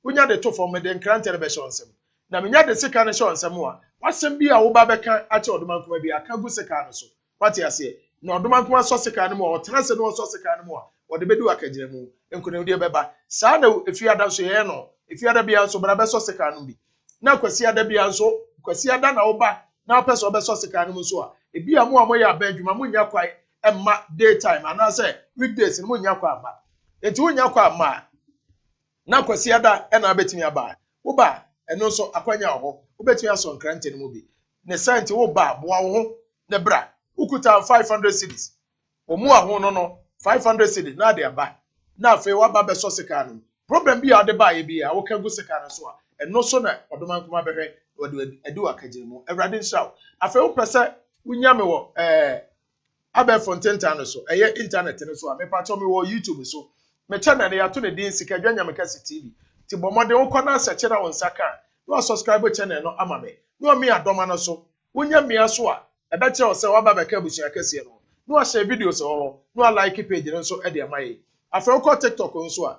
Unya de to for me de nkrante be show nsem. Na menya de sika ne show nsem a. Wasem bi a wo ba beka ache odomankoma bi aka gu sika no so. What you say? No odomankoma so sika no mo o tena se no so sika no mo a. Wo de bedu akagire mu. Enkonem de beba. Saa na efiada so ye no. Efiada bia so bra be so sika no bi. Na kwasi ada bia so kwasi ada na wo ba na person be so sika no so a. Ebi amu amoye abadwuma mu nya kwai emma daytime ana say weekdays mu nya kwa ama. Enti wo nya kwa ama. Na kwasi ada na betimi aba. Wo ba eno so akwanya ho. Wo betimi aso nkrante no mu bi. Ne sante wo ba boa wo ho ne bra. Ukuta 500 cedis. Omu aho no 500 cedis na de aba. Na afi wa ba be so sika no. Problem bi a de ba ye bi a wo ka gu sika no so a. Eno so na odomankoma behwe wo de adu akagire mu. Ewrade nshaw. Afi wo pese wunya me wo abe fonten no so. Eye internet no so a me pa cho me wo YouTube so. Me channel ya to ne din sika dwanya me kase TV. Ti bomode wo kona search na won saka. No subscribe channel no ama me. No me adoma no so. Wunya me aso a ebe che o se wa ba be ka busu akase no. No share videos o. No like page no so e de amaye. Afa wo TikTok nso a.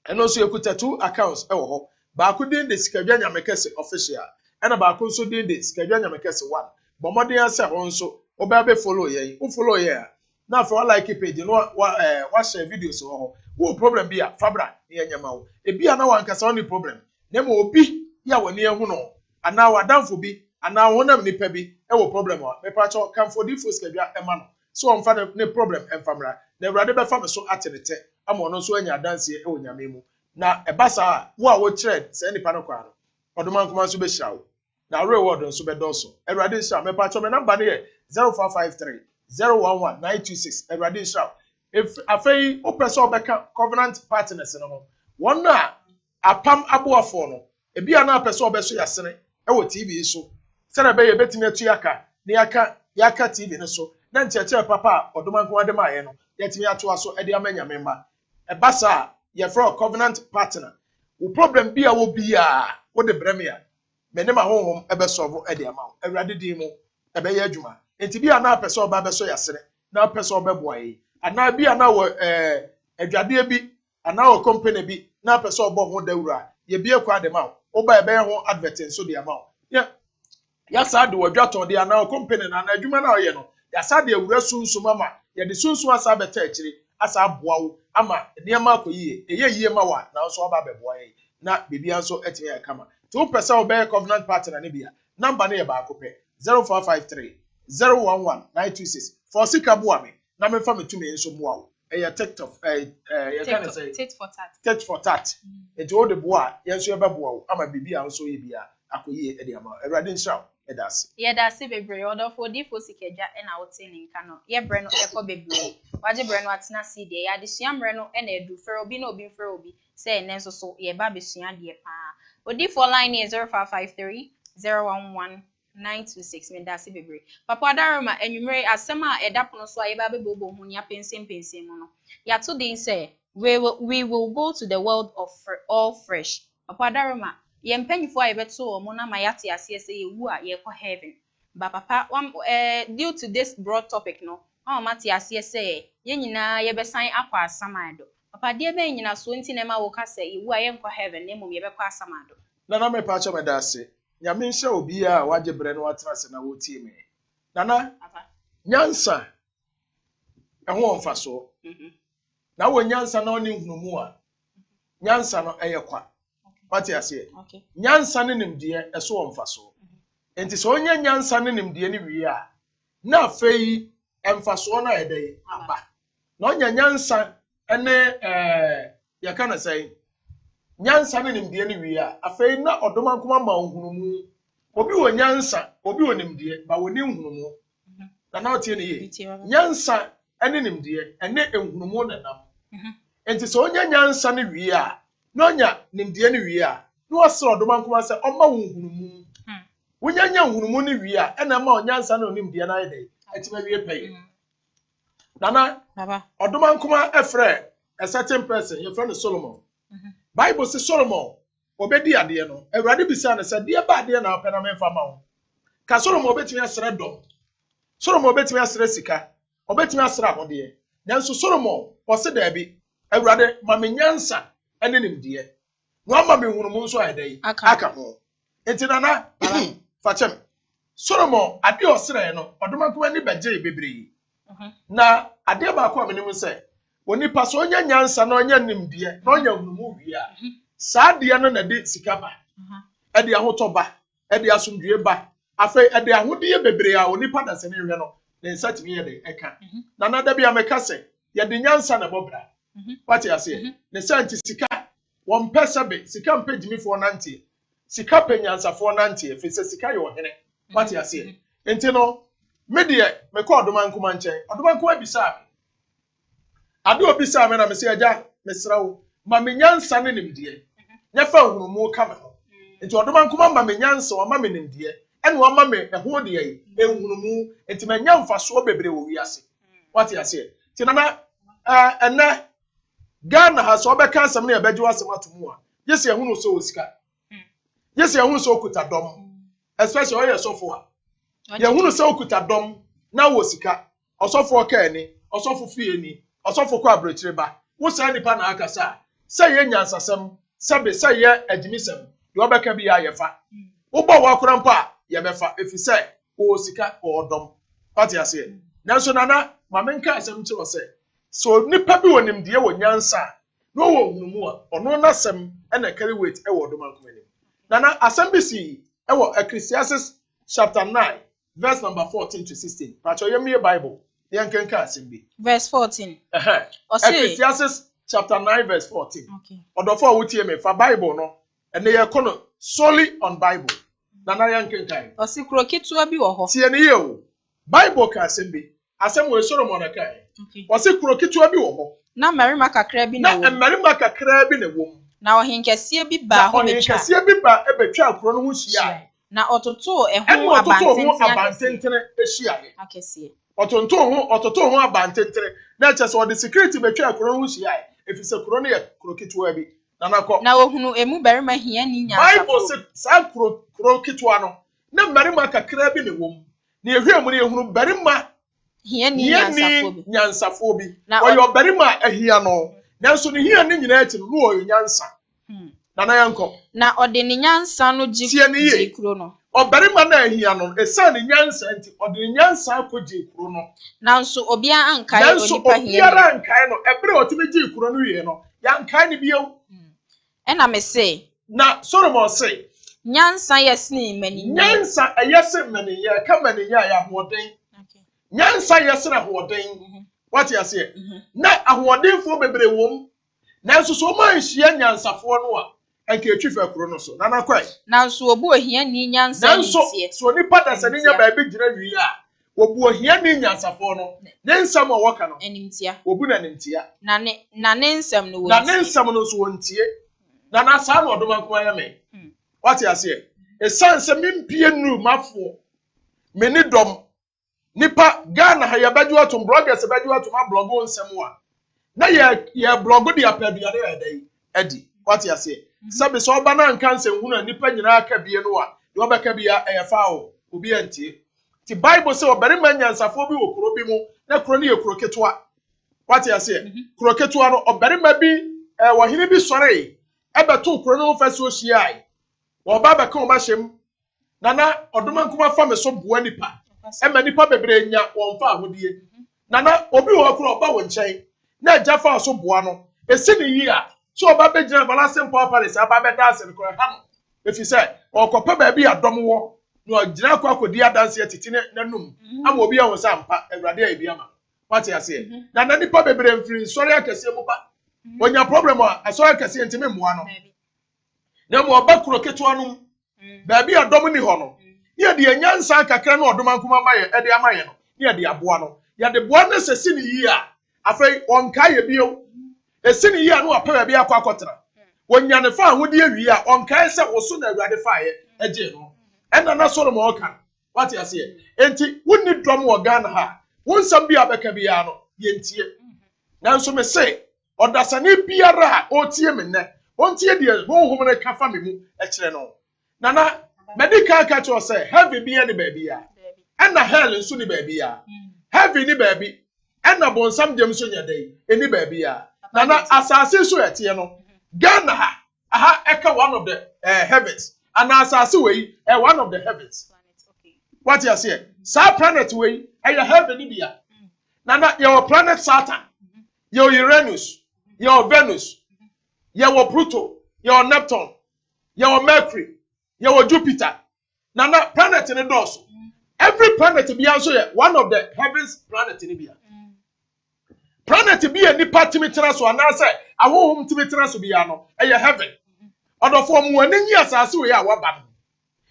Eno so ekuta 2 accounts e wo ho. Ba ku din de sika dwanya me kase official. Ena ba ku nso din de sika dwanya me kase 1. Bomode ase ho nso oba be follow ye. Wo follow ye. Na for like page no wa share videos ho. Wo problem bia fabra ye nyama wo. E bia na wankasa oni problem. Na mo obi ya woni ehu no. Ana wadamfo bi ana wonam nipa bi e wo problem wa. Me pa cho kamfo di fo skedwa e ma no. So on fa ne problem enfamra. Na Ewrade be fa me so atenete. Ama no so anya dance e wo nyame mu. Na e basa wo a wo kire se nipa no kwa no. Odomankoma so be hia na reward nso be doso. Ewrade hia me pa cho me number ne 0553 011926 Ewrade hia. If afei opese obeka covenant partners no ho. Won na apam aboafo no. Ebi ana apese obeso yasene e wo TV so. Sere be ye betimi atu aka na yaka TV ne so. Na ncheche papa odomankoma de maye no. Yetimi ato aso e de amanya memba. E basa ye for covenant partner. Wo problem bia wo bia wo de bremia. Mene ma honhom e be solve e de ama wo. Ewrade din mu e be ye adwuma. Enti bia na apese oba beso yasene na apese obeboaye. Ana bia na wo adwade bi ana wo company bi na apese obo ho dawura. Ye bia kwa de ma wo. Oba e be ho advertise so de ama wo. Ya sa de wadwato de ana wo company na adwuma na oye no. Ya sa de awura sunsun mama. Ye de sunsun asa beta akiri asa aboa wo ama niam akoyie eye yie ma wa na so oba beboa ye na bibia nso etime ya kama to pesa obey covenant partner ne bia number ne ye ba akopɛ 0453 011926 for sika boa me na me fa metumi nso boa wo eye TikTok ye can say Tete for tat enti o de boa ye nso ye ba boa wo ama bibia nso ye bia akoyie e de ama Ewrade nhyira edase ye dase bebre odo for di fo sikeja e na wote ne nka no ye bre no e ko bebre waje bre no atena si de ya de suamre no e na edu fere obi na obi fere obi say ne nso so ye ba besua de pa odi for line is 0553 011926 me dase bebre papa daroma enwumre asema eda pono so aye ba be bobo hu nya pensem mu no ya to din say we will go to the world of all fresh papa daroma ye mpanyifo a yebeto omo na ma yate ase se yewu a ye ko heaven ba papa due to this broad topic no o mate ase se ye nyina ye besan akwa asamado papa de be nyina so nti na ma wo ka se yewu a ye nko heaven na mum ye be kwa asamado na me pa cha me dase nyame nhye obi a waje bre no watena se na wotie me nana nyansa ho mfaso na wo nyansa na oni hunumu a nyansa no eye kwa What you say? okay Nyansa ne nimde eso omfaso. Enti so onye nyansa ne nimde ne wie a na afei emfaso na yedai aba. Na onye nyansa ene ya kana say nyansa ne nimde ne wie a afei na odomankoma ma ohunumu. Obi wo nyansa, obi wo nimde ba woni hunumu. Na otie ne ye. Nyansa ene nimde ene ehunumu na nam. Enti so onye nyansa ne wie a Nonya nimde ne wie a no osoro domankoma se omma wunhunumu wunyanya hunnumu ne wie a ena ma onyansa na onimde na yede etima wie pay nana baba odomankoma efre a certain person your friend Solomon Bible says Solomon obedi ade no Ewrade bisa na se de ba ade na opena memfa ma wo ka Solomon obetimi asere dom Solomon obetimi asere sika obetimi asere ahode nanso Solomon o se da bi Ewrade ma menyansa ene nimde no ama me hunu mu nso ayedai aka ho enti nana fachem Solomon ade osere no odomankoma ni beje bebre na ade ba ko amene mu se oni paso onya nyansa na onya nimde na onya hunu mu wi a saa de no na de sikaba ade ahotoba ade asomdue ba afei ade ahode bebre a oni pada se ne hwe no ne nsatimi ye de eka na na da bia meka se ye de nyansa na bobra wati ase ne santi sika won pesabe sika mpegimi fo nante sika penyansa fo nante efese sika ye ohene wati ase enti no me de me ko odomankoma nchen odomankoma bisa ade obisa me na me se agya mesrawo ma me nyansa ne nimde nya fa hunu mu ka me ho enti odomankoma ma me nyansa o ma me nimde ene o ma me eho de yi ehunu mu enti ma nya mfaso bebre wo wiase wati ase ti na ene Ghana has obeka asem na ebeji wasem atomu a yesi ehunu so osika yesi ehunu so okuta dom especially oye sofo a yehunu so okuta dom na wo sika osofo ka ni osofo fie ni osofo kwa abrochire ba wo sa nipa na akasa se ye nyansasem sebe se ye agimisem de obeka bi ya yefa wo bo wa kora mpa ye befa efise wo sika wo dom pati ase nanso nana mamenka asem kire se so nipa bi wonim de wo nyansa no wo hunumu a ono nasem na carry weight e wo domankoma ni nana asem bi si e wo Ecclesiastes chapter 9 verse number 14 to 16 pacho ye me Bible ye nkenka asem bi verse 14 Ecclesiastes chapter 9 verse 14 okay odofo wotie me fa Bible no ene ye kono solely on Bible nana ye nkenka osi kro ketua bi wo ho tie ne ye o Bible ka asem bi asem wo Solomon na kai wasi kuro kitua bi wo ho na marima kakra bi na wo na marima kakra bi na wo na ohenkesie bi ba ho betwa ohenkesie bi ba ebetwa kuro no ho hia na ototo eho abantentere ehia akesie ototo ho abantentere na chese o de security betwa kuro no ho hia efise kuro no ye kuro kitua bi na ohunu emu barima hia ni nyansa Bible se sa kuro kitua no na marima kakra bi na wo na ehwe mu na ehunu barima hia ni nyansafo bi oyo barima ahia no nanso ne hia ni nyina ati no oyo nyansa na yanko na ode ne nyansa no ji kuro no o barima na ahia no esa ne nyansa anti ode ne nyansa akoji kuro no nanso obia ankai onipa hia nanso obia ankai no ebre otime ji kuro no wie no yankai ne biyo ena me say na Solomon say nyansa yesni mani nyansa ayese mani ya kama ne ya hoden nyansa yesna hoden what you say na ahodenfo bebre wom nanso so man hia nyansafo no a anka etwifa kuro no so na kwai nanso obu ohia ni nyansa ni tie so nipa da se nya ba bi gina wi a obu ohia ni nyansafo no ne nsam a woka no enimtia obu na nimtia na ne nsam no na ne nsam no so wontie na saa no odomankoma ya me what you say esanse mimpie nu mafo meni dom nipa Ghana ha ya baju atum bloggers baju atum blogo nsem a na ye blogo de apaduade ya dai edi what you say sabe so oba na nka nsem hu na nipa nyina aka bie no a de obeka bia efa o obi antie ti Bible say obere manyansafo bi okuro bi mu na kuro ne ye kuro ketoa what you say kuro ketoa no obere ma bi wahene bi sore ebeto kuro no fa so hia wo ba beka o ma hyem nana odomankoma fa me so boa nipa ema nipa bebre nya won fa ahodie nana obi wo kuro oba wo nchen na agya fa so boa no esi ne yi a so oba be gina balancing power palace aba be dance ko ha no efi say okopa ba bi adom wo no gina kwa akodi adanse atiti nanum ama obi a wo sa mpa awurade a bi ama what you say nana nipa bebre mfiri sori akese mu ba onya problem a asori akese ntime moa no na mo oba kuro keto anum ba bi adom ni ho no ye de nyansa kakra na odomankoma maye e de amaye no ye de aboa no ye de boa na sesi ni yi a afei onka ye bio esi ni yi a no apa bi akwa akotra wonya ne fa ahodi awi a onka se wo so na awurade fa ye eje no ena na Solomon oka what you say enti wonni dom wo Ghana ha wonsam bi abeka bi ya no ye ntie nanso me se odasane biara o tie me ne ontie de honhom ne ka fa me mu e kire no nana medical catch us say heavy be any baby ya and na hell nso ni baby ya heavy ni baby and na bonsam dem so nya dai any baby ya nana asase so etie no Ghana ha aha eka one of the heavens and asase we one of the heavens what you say sa planet we heaven bia na your planet Saturn your Uranus your Venus your Pluto your Neptune your Mercury your Jupiter na planet in those every planet be also one of the heavens planet in bia planet be any part timitena so na say awohom timitena so bia no heaven odofo mu ani asase we ya waba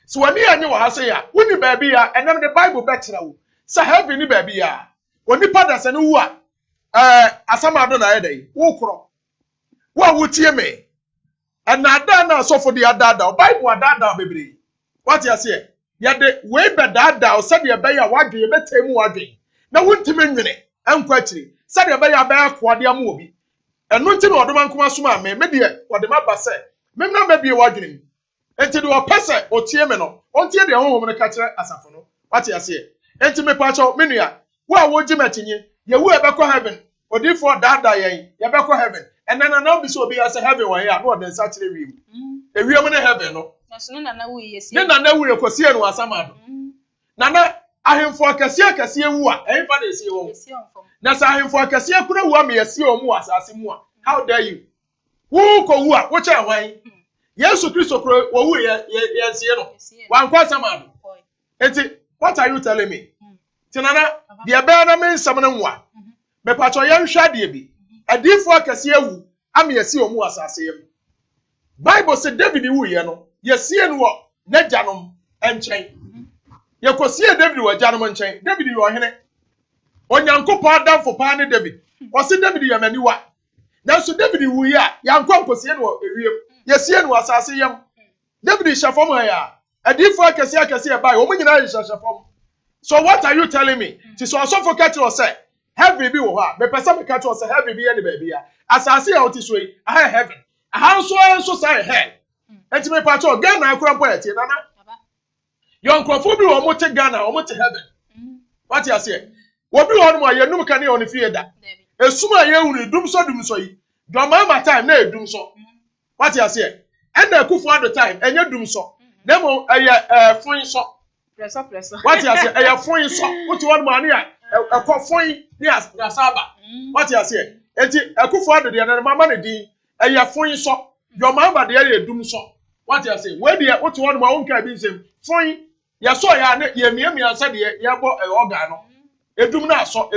so wani anyi wa ha say ya woni ba bia enam the Bible betira wo say heaven ni ba bia oni pada se ne wu a asamado na yedai wo kro wo wutie me enada na so for the adada Bible adada bebre what you say ya de we be dada o se de be ya wadwe ye betemu wadwe na wontime nwene enkwa kiri se de be ya be akoade am obi enu nti na odoma nkoma soma me de ode maba se me na be bi wadwe mu enti de opese otie me no ontie de honhom ne ka kire asafo no what you say enti me pa cho menua wo a wo gimatinye ye wo e be ko heaven odi for dada yen ye be ko heaven and then na be so obi as heaven won ya no de nsa kire wiem ewiem ne heaven no na so na na wo yesi ne na wo yekosie no asamado na ahemfo akase wu a ehfa na esi wo na sa ahemfo akase kura wu am yesi o mu asase mu a how dare you wo ko wu a wo che hwan Yesu Kristo kro wo wu ye sie no wan kwa asamado enti what are you telling me tinana de be na me nsam ne nwa me pacho ye nhwa de bi adifo akase wu am yesi o mu asase yem Bible say David wu ye no yesie no wo najanom enchen yekosie David wo janom enchen David yo hene onyankopon adamfo pa ne David o se David ye maniwa na so David wu ye a yankonkosie no ewiem yesie no asase yem David shafom ya adifo akase e bai o munyina ye shafom so what are you telling me ti so osofo catch you say heaven bi wo ha me pesa me catch you say heaven bi ye ne ba bia asase ya oti so yi aha heaven aha so say hell enti me pa cho Ghana akura mpo eti nana yon krofo bi wo mote Ghana wo mote heaven what you say wo bi wo no ma yenum kan ye on fie da esuma ye hunu dum so yi do ma time na edum so what you say and na kufu at the time enye dum so na mo fun so preso what you say fun so what you want ma na ekofun ni asaba what you say enti akufu at the na mama ne din fun so your mama de ye dum so what you say where dey what you want ma won ka bi nsem fun ya so ya na ye miamia se de ye bo organ no edum na aso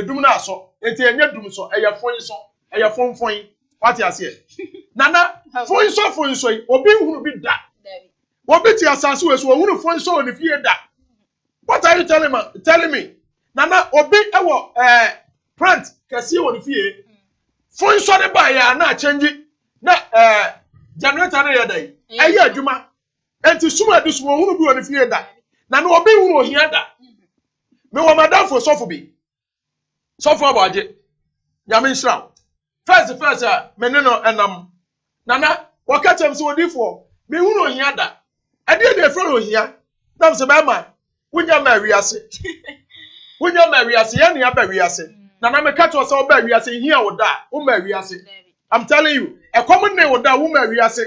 enti enye dum so fun so fun what you say nana fun so obi hunu bi da obi ti asase we so hunu fun so on fie da what are you telling me nana obi ewo plant kase on fie fun so de ba ya na change na generator na yedai ayi adwuma enti suma du so hunu bi on fie da na no obi hunu ohia da me wo madam for sofo bi sofo abaje nyame nhira first me ne no enam nana wakatem so odifo me hunu ohia da ade de fro ohia nam se ba ma wunya ma wiase ye ne aba wiase nana me catch so ba wiase hia wo da wo ma wiase I'm telling you a common name wo da wo ma wiase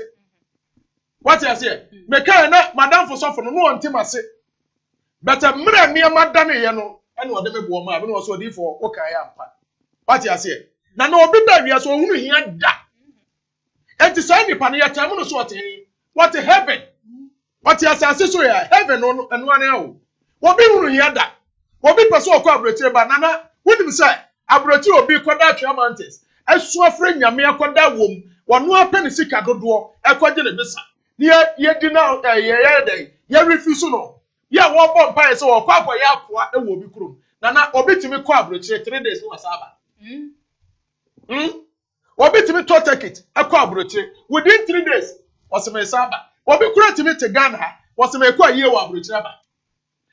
what you say me kai na madam for sofo no no ntimase but mra me amada ne ye no ene wo de me bo ma me no so odifo wo kai ampa what you say na na obi ba wiase wo hunu hia da enti say ni pa ne yatam no so what heaven what you say so ya heaven no enu ane o obi hunu hia da obi pese okọ abrochire ba nana wonim say abrochire obi koda atwa mountains esu afre nyame akoda wom wono apene sika dodo ekoje ne bisa ye di na ye refuse no ye wo bom pa se wo kwa akwa ya akoa e wo obi krom nana obi timi kọ abrochire 3 days no wasaba obi timi to take it akọ abrochire within 3 days waseme saba obi kura timi te Ghana waseme ekọ ye wo abrochire ba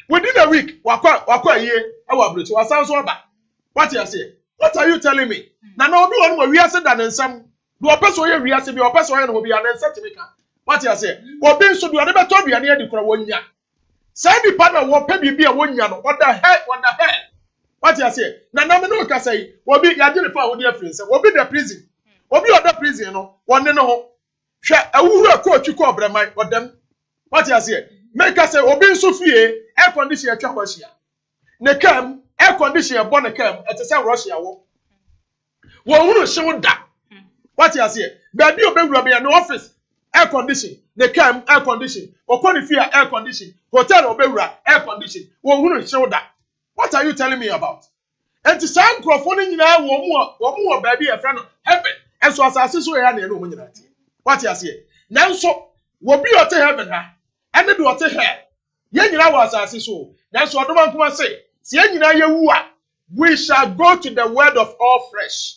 within a week wakwa ye ewa abrochire wasanso aba what you say what are you telling me na na obi won mo wiase da nsam do opeso ye wiase bi opeso ye no bi anensa timi ka what you say obi nso do ade beto duane adi kora wonya say di pa na wo pa bibi a wonya no what the hell what you say na na me no ka say obi ya gire fa wo dey free say obi the prison obi other prison no won ne no ho Hwe awuru ko atwiko obreman odam. What you say? Make us say obi nso fie air condition atwa Russia. Ne kam air condition ebo ne kam ete say Russia wo. Wo hunu hyew da. What you say? Baby obewura be no office air condition, ne kam air condition, okoni fie air condition, hotel obewura air condition. Wo hunu hyew da. What are you telling me about? And to some microphone nyina wo mu baby e friend heaven. And so asase so ya na no mu nyina tie. What you say? Nanso wo bi ote heaven ha. And do what hell. Ye nyina was asase so. Nanso odoma nkoma say, se ye nyina ye wu a, we shall go to the word of all flesh.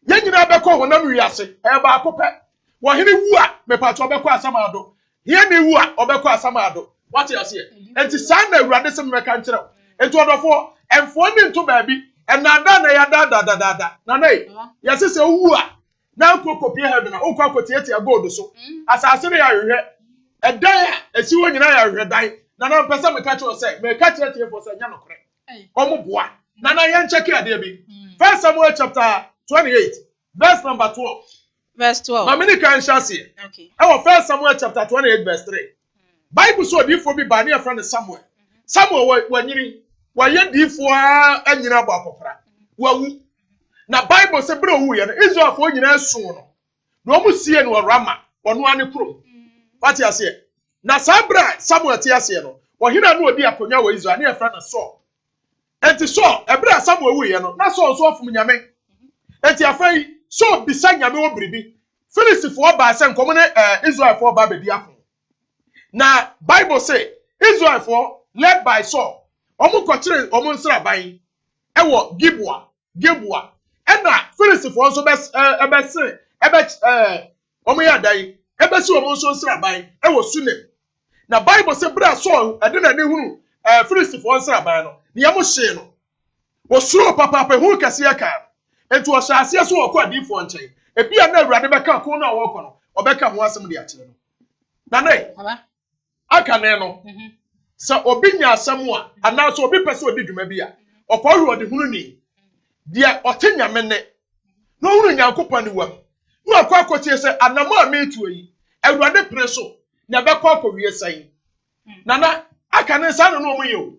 Ye nyina beko honam wiase, e ba akopɛ. Wo hene wu a, me pato beko asamado. Ye ne wu a, obeko asamado. What you say? Enti san na awurade se me ka nkyerɛ. Enti odofo, emfo ne nto baabi, enada na ya da. Na nei, ye se wu a, na nkokopie heaven na okwa kotiete gold so. Asase ne ya hwehwɛ. Edan esi wo nyina ya hwehwɛ dan. Na na mpesa me ka kyerɛ say, me ka kyerɛ tie for say nya nokore. Omo boa. Na na ye ncheke ade bi. First Samuel chapter 28, verse number 12. Verse 12. Mamini kan shase. Okay. Our First Samuel chapter 28, verse 3. Bible so difo bi ba na friend Samuel. Samuel wanyiri, waye difo anyina bo akokora. Wawu. Na Bible say bre owu ye no Israel fo nyina asu no. Na omu sie no Rama, ono ane krom. What you say? Na sabra Samuel ti ase no. Wo hina no odi akonya wa Israel na friend Saul. Enti Saul ebra Samuel wu ye no. Na Saul so ofum nyame. Enti afai Saul bisa nyame wo bribi. Filistifo ba se nkomo ne Israel fo ba be di afun. Na Bible say Israel for led by Saul. Omu kochire omu nsra ban. Ewo Gibua. Ena Filistifo nso ebese omu ya dai. Ebesi omu nso nsra ban ewo Sunem. Na Bible say bra Saul ede na ne hunu Filistifo nsra ban no. Ne yamo hye no. Wo suro papa hu kase aka. Enti wo hyase so wo kwa difo nchen. Ebia na awurade beka ko na wo kono. Obeka ho asem de akire no. Na nei. Baba. Aka ne no. Sa obi nya asem a ana so obi pese odi dwuma bi a. Okwa ode hunu ni. Dia otenya mene. No hunu nyankopon ni wam. No akwa akotie se anama metu yi. Awurade preso na beka akowie san. Nana aka ne sa no no omuye o.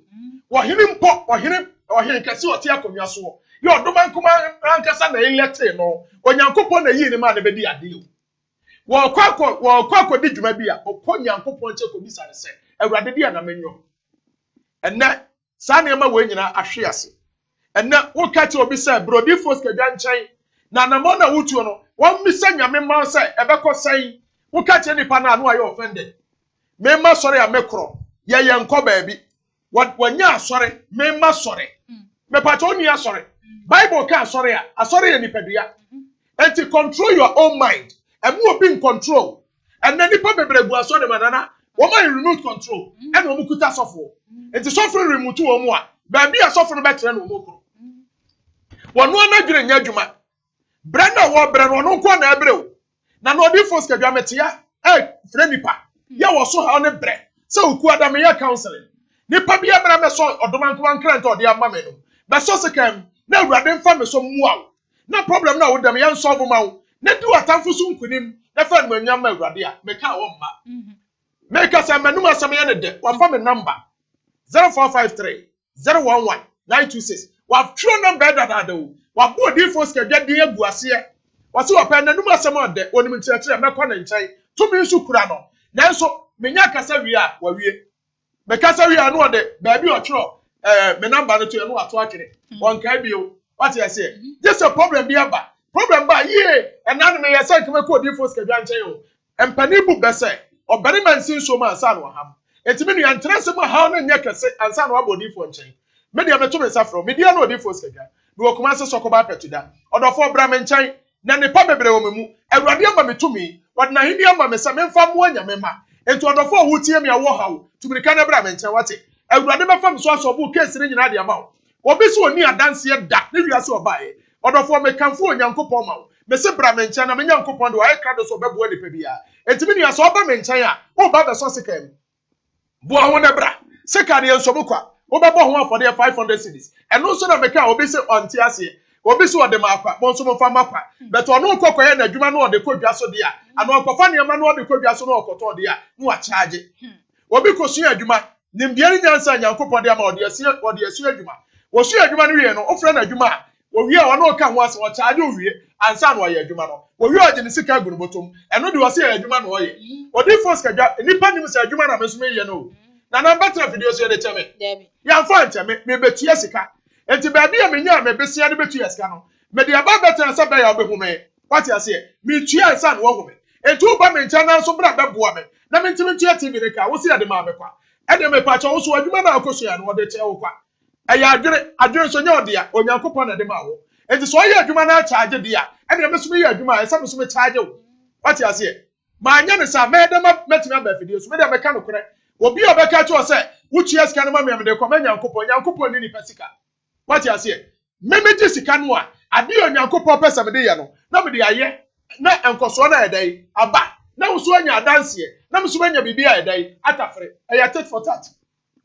Wo hene mpo, wo hene kase ote akonwa so. Ye odoma nkoma ankasa na elete no. Onyankopon na yi ni ma na bedi ade o. Wo kwa di dwuma bi a okọ nyankopon che ko bisa ne se awurade di na menyo enne sa ne ma we nyina ahwe ase enne wo ka che obi se brodi fos kedwa nchen na namo na wutuo no won misa nyame ma se ebekọ san wo ka che nipa na no aye offended me ma sori a mekro ye nkọ baabi wanya asori me ma sori me pa cho ni asori Bible ka asori ye nipadua enti control your own mind. And who be in control. And then the people be so the manana. Woman remote control. And woman could suffer. And the suffering remote to more. Baby a suffering better than woman. One not getting yajuma. Brenda war Brenda no kwa na ebreu. Na no di force ka metia. Friend nipa. Ya was so on the bread. So ku adam ya counseling. Nipa bia bra me so odoman ko ankran to de ama me no. Be so se kam na awurade mfa me so muaw. Na problem na wo dem ya solve ma. Ne du atamfo so nkunim na fa no anyam ma awurade a meka wo mma meka sa manum asam ya ne de wa fa me number 0453 011 926 wa tro number da wo wa bo di force ka dwade agu ase wa se wa pa nanum asam ode onim ntiakire mekọ na nkyai to me nso kura no nanso menya kasa wi a wa wie meka sa wi a no ode ba bi o tro me number no to no ato akire won kai bio what you say just a problem bi aba problem ba ye enan me yesa keme ko di force kedwa nchen yo empani bu bese obere man sin so ma ansa no ham etimi nu yantrese ma ha no nya kese ansa no abodi fo nchen me dia meto me safro me dia no di force kedwa do okuma se sokoba petuda odofo bra me nchen na ne pa bebre wo memu awurade ama metumi wadna hidi ama me se memfa mo anya me ma enti odofo wutie me awo hawo tumirika na bra me nchen wate awurade befam so aso bu case ni nyina de ama wo obi so oni adanse da ne wiase obae odofo me kanfo onyankopon ma wo me se bra me nchen na me nyankopon de wa krado so bebo ni pa bia etimi ni aso oba me nchen a wo ba be so sekam bo ho ne bra seka ne enso mukwa wo bebo ho afode 500 cedis eno so na me ka obi se onti ase obi so de makwa mo nso mo fa makwa but ono kokoye na adwuma no de kodwa so de a ano kofa ne ma no de kodwa so no okoto de a no wa charge obi kosu adwuma nimdeɛ ne nyansa nyankopɔ de ama ɔde asu adwuma wo su adwuma no wie no ofra na adwuma a wo wie a ɔno ka ho ase wo charge wo wie ansa no ɔyɛ adwuma no wo wie ɔgye ne sika gu no botom ɛno de wo se adwuma no ɔyɛ odi force ka dwa nipa nim se adwuma na me so me yɛ no na na better video so de kyeme ya mfa nkyeme me betua sika enti ba bia me nya me besia de betua sika no me de aba better sa ba ya obehume what ase me tua ansa no wo hume enti wo ba me ncha na so bra beboa me na me ntimi tua TV de ka wo se de ma me kwa ede me pa cha wo so adwuma na akoso ya no wo de kye wo kwa eya adwere so nya ode a onyankopɔ na de ma wo enti so ye adwuma na charge de a ede me so me ye adwuma esa me so me charge wo what ase ma nya ne sa me de ma metimi aba video so me de me ka no kore obi obeka cho se wuchie sika no ma me de koma nyankopɔ ni pasika what ase me meji sika no a ade onyankopɔ pesa me de ye no na me de aye na enkoso na edai aba na wuso anya adanse na muso anya bibia edai atafre eya tit for tat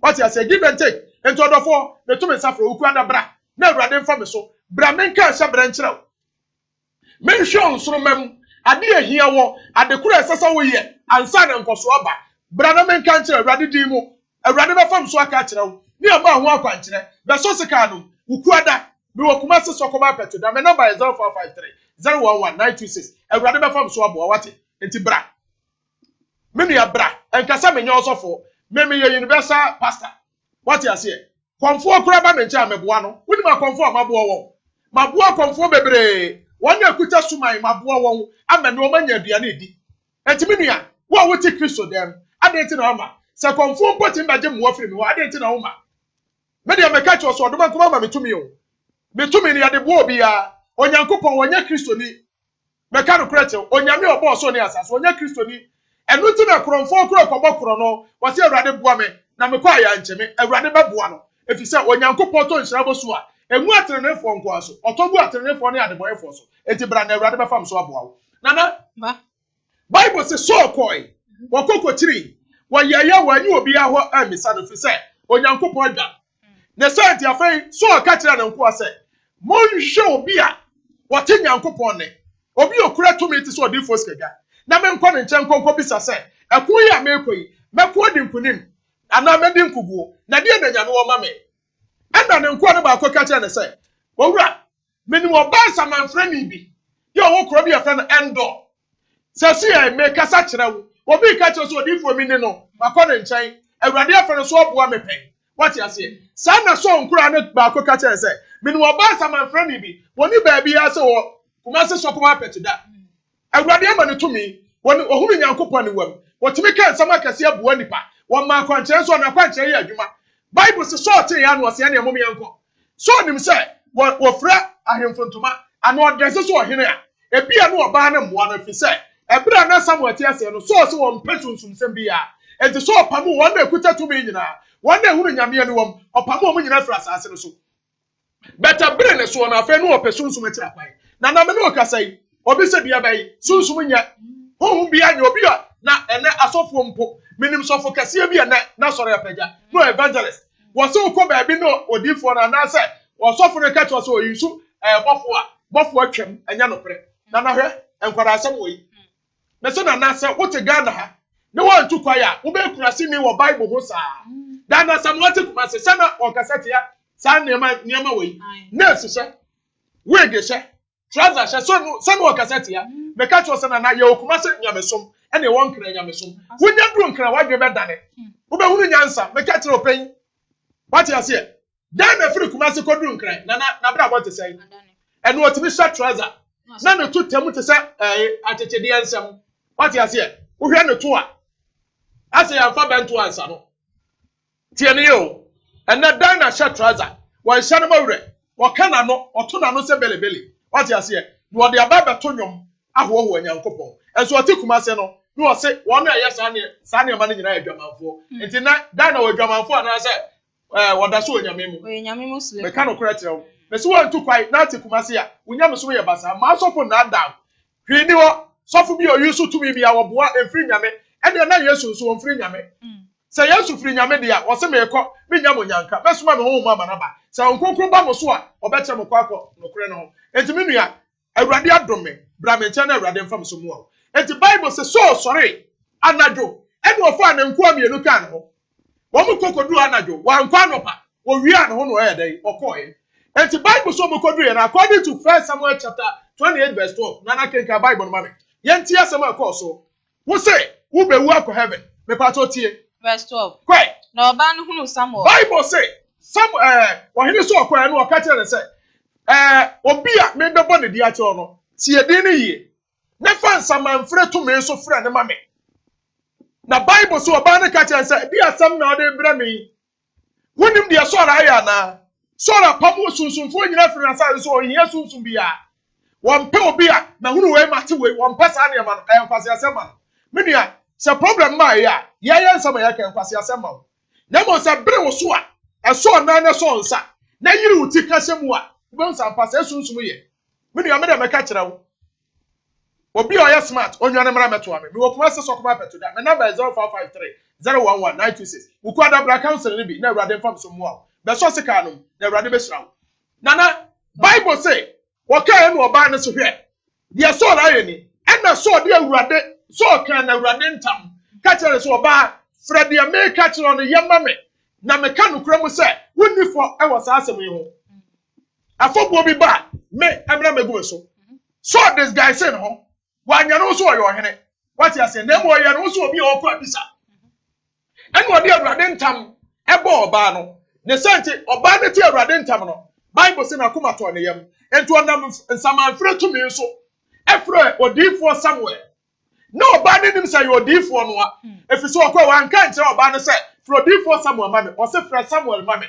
what you say give and take ento odofo na to me safro oku ada bra na awurade mfa me so bra menka hye bra nkyerɛw menhwe nsoro mam ade ahia wo ade kura esesa wo ye ansa na nkoso aba bra na menka nkyerɛw awurade din mu awurade bɛfa me so aka kyerɛw ni aba ho akwankyerɛ bɛ so sika no oku ada me wo kuma se sokoma peto da me number is 0453 011926 awurade bɛfa me so abo wate enti bra menu ya bra enkasa menye osofo me ye universal pastor what you say konfo okura ba menche ameboa no woni ma konfo amaboa won maboa konfo bebre won na kuta suman maboa won amene o manya aduane edi enti menu ya wo wote Kristo dem adenti na oma se konfo mpoti mbaje mo afiri me wo adenti na oma me de meka che so odoma kuma ma metumi o metumi ni ade bo obi ya onyankopon wonya Kristo ni meka no krete onyame obo so ni asase wonya Kristo ni enu ti na kronfo kro kobokro no wose awurade boa me na me kwa ya ncheme awurade beboa no efise onyankopon to nhyira bosu a emu atrenefo nko aso otobu atrenefo ne adeboyefo so enti bra na awurade befam so aboa wo nana ba Bible say so koi wakokotiri wayaya wanyi obi aho amisa no fise onyankopon adwa ne senti afei so ka kira na nko ase monhwe obi a wote nyankopon ne obi okura to me ti so odifo skega na me nkɔ ne nkyɛn nkɔnkɔ bisa sɛ ɛko yi a mekoyi mɛko di nkunim ana mɛdi nkuguo na deɛ na nyame wɔ ma me ɛna ne nko ne ba akɔ ka kyerɛ ne sɛ wɔwura menim ɔba samanfrɛ ni bi yɛ ɔwɔ kuro bi afrɛ no ɛndɔ sɛ si yɛ me kasa kyerɛ wo obi ka kyerɛ so odifo mi ne no makɔ ne nkyɛn awurade afrɛ no so ɔboa me pɛ wɔte aseɛ saa na so nkura ne ba akɔ ka kyerɛ sɛ menim ɔba samanfrɛ ni bi wɔni baabi ya sɛ wɔ kuma se sokoma petuda awurade ama ne tumi woni ohunu nyankopɔ ne wam wotimi ka nsama kase aboa nipa wo ma kwankyerɛ so na kwankyerɛ yɛ adwuma bible se so ɔte ya no ɔse ya ne mom yanko so nim se wo fra ahemfontoma ano ɔdrese so ɔhene a ebia no ɔbaa ne mmoa no fi se ebra na samuel te ase no so ɔse wo mpɛsunsum sem bia enti so ɔpamu wɔn na ekuta tumi nyina wɔn na ehunu nyame ne wam ɔpamu wɔn nyina fra asase no so beta bre ne so na afɛ no ɔpɛsunsum atira kwan na na me no kasai obi se bia bai sunsum nya ho bia nya obi a na ene asofo mpo minim sofo kase bia na sɔre apagya no evangelist wo se ukɔ ba bi no odifo na na se wo sofo ne ka to so oyisu bɔfo atwam anya no pre na na hwɛ enkwara asɛm wo yi na se na se wote Ghana ha ne wo ntu kwaya wo be kurase ni wo Bible ho saa da na sam wote kuma se sana o kasete ya saa niema wo yi na sise we gese trouser hye so no kasete ya me ka cho sana na ye okuma se nyamesom ene won kra nyamesom wonya duro nkra wadwe be dane wo be hunu nyansa me ka kire open what you say dan na firi kuma se koduro nkra na bra bo te sei ene otimi sha trouser na no to temu te se atechede ansam what you say wo hwe no to a ase ya fa bento ansa no tie ne yo ene dan na sha trouser wo hye no mawre wo kana no oto na no se belebele what you say no de aba beto nwom ahoho anyankopon enso oti kuma se no no o se won na ye sa ne ma ne nyina adwamanfo enti na dan na adwamanfo ana se woda so onyame mu sule me ka no kora tire me se won tu kwai na ati kuma se ya onyame so ye basa ma sofo na down hwi ni ho sofo bi o yusu tumi bi a wo boa efri nyame e de na yesu so won fri nyame Say Yesu firi nyame dia, wo se me kɔ, me nya mo nyanka. Mesoma me ho mama na ba. Say onkonkron ba mo so a, obeche mo kwakɔ nokure no ho. Enti me nua, Awurade adom me, bra me nkyɛn na Awurade mfam so mu a. Enti Bible say so sorry, anadwo, ɛne ofa na nko amienu ka ne ho. Wo mo kokodu anadwo, wa nkwa anopa, wo wi an ho no ɛyɛ dai, ɔkɔe. Enti Bible so mo kodu yɛ na according to 1 Samuel chapter 28 verse 12, nana kenka Bible no ma me. Yɛnti asɛm akɔ so. Wo say, wo bewu akɔ heaven. Me pato tie. Verse 12. Kwai. Na oba no hunu Samuel. Bible say, ohene so akɔ no ɔka kyerɛ ne sɛ, obi a me bɛbɔ ne di akyɛ no, tie din ne yie. Ne fa nsamanfrɛ to me so frɛ ne ma me. Na Bible so oba ne ka kyerɛ sɛ, di asɛm na ɔde brɛ me. Wonim de so ara ya na. So ara pamo sunsunfo nyina firi asa so ohia sunsun bia. Wɔmpɛ obi a na hunu we mate we wɔmpɛ saa ne ma no ɛnkwase asɛm ma. Me nua, sɛ problem ma ya, yɛyɛ nsɛm ya ka nkwase asɛm ma. Na mo sɛ bere wo so a, ɛso na ne so nsa. Na yiri wo ti kasɛ mu a, wo nsa mpa sɛ sunsun yɛ. Me nua me de meka kyerɛ wo. Obi a ɔyɛ smart, onwane mra meto ame. Me wo kuma sɛ so kuma peto da. Me number is 0453 011 926. Wo kwa da bra council ne bi na Awurade mfam so mu a. Be so sika no, na Awurade be sra wo. Nana Bible say, "Woka no oba ne so hwe. De so ra yɛ ni. Ɛna so de Awurade, so kan na Awurade ntam. Ka kyerɛ so oba, frɛ de me ka kyerɛ no yɛma me. Na me ka no kura mu sɛ, wonni fo ɛwɔ saa asɛm yi ho. Afɔbo bi ba, me emra megu so. So this guy say no. Wanya no so ɔyɛ ɔhene. What you say? Na mo ɔyɛ no so obi a ɔkɔ abisa. Ɛna ɔde Awurade ntam ɛbɔ ɔba no. Ne sente ɔba ne te Awurade ntam no. Bible say na koma to ne yam. Enti ɔnam nsamanfrɛ to me so. Ɛfrɛ odifo Samuel. Na ɔba ne nim sɛ yɛ odifo no a. Efi so ɔkɔ wanka nkyerɛ ɔba ne sɛ frɛ odifo Samuel ma me. Ɔsɛ frɛ Samuel ma me.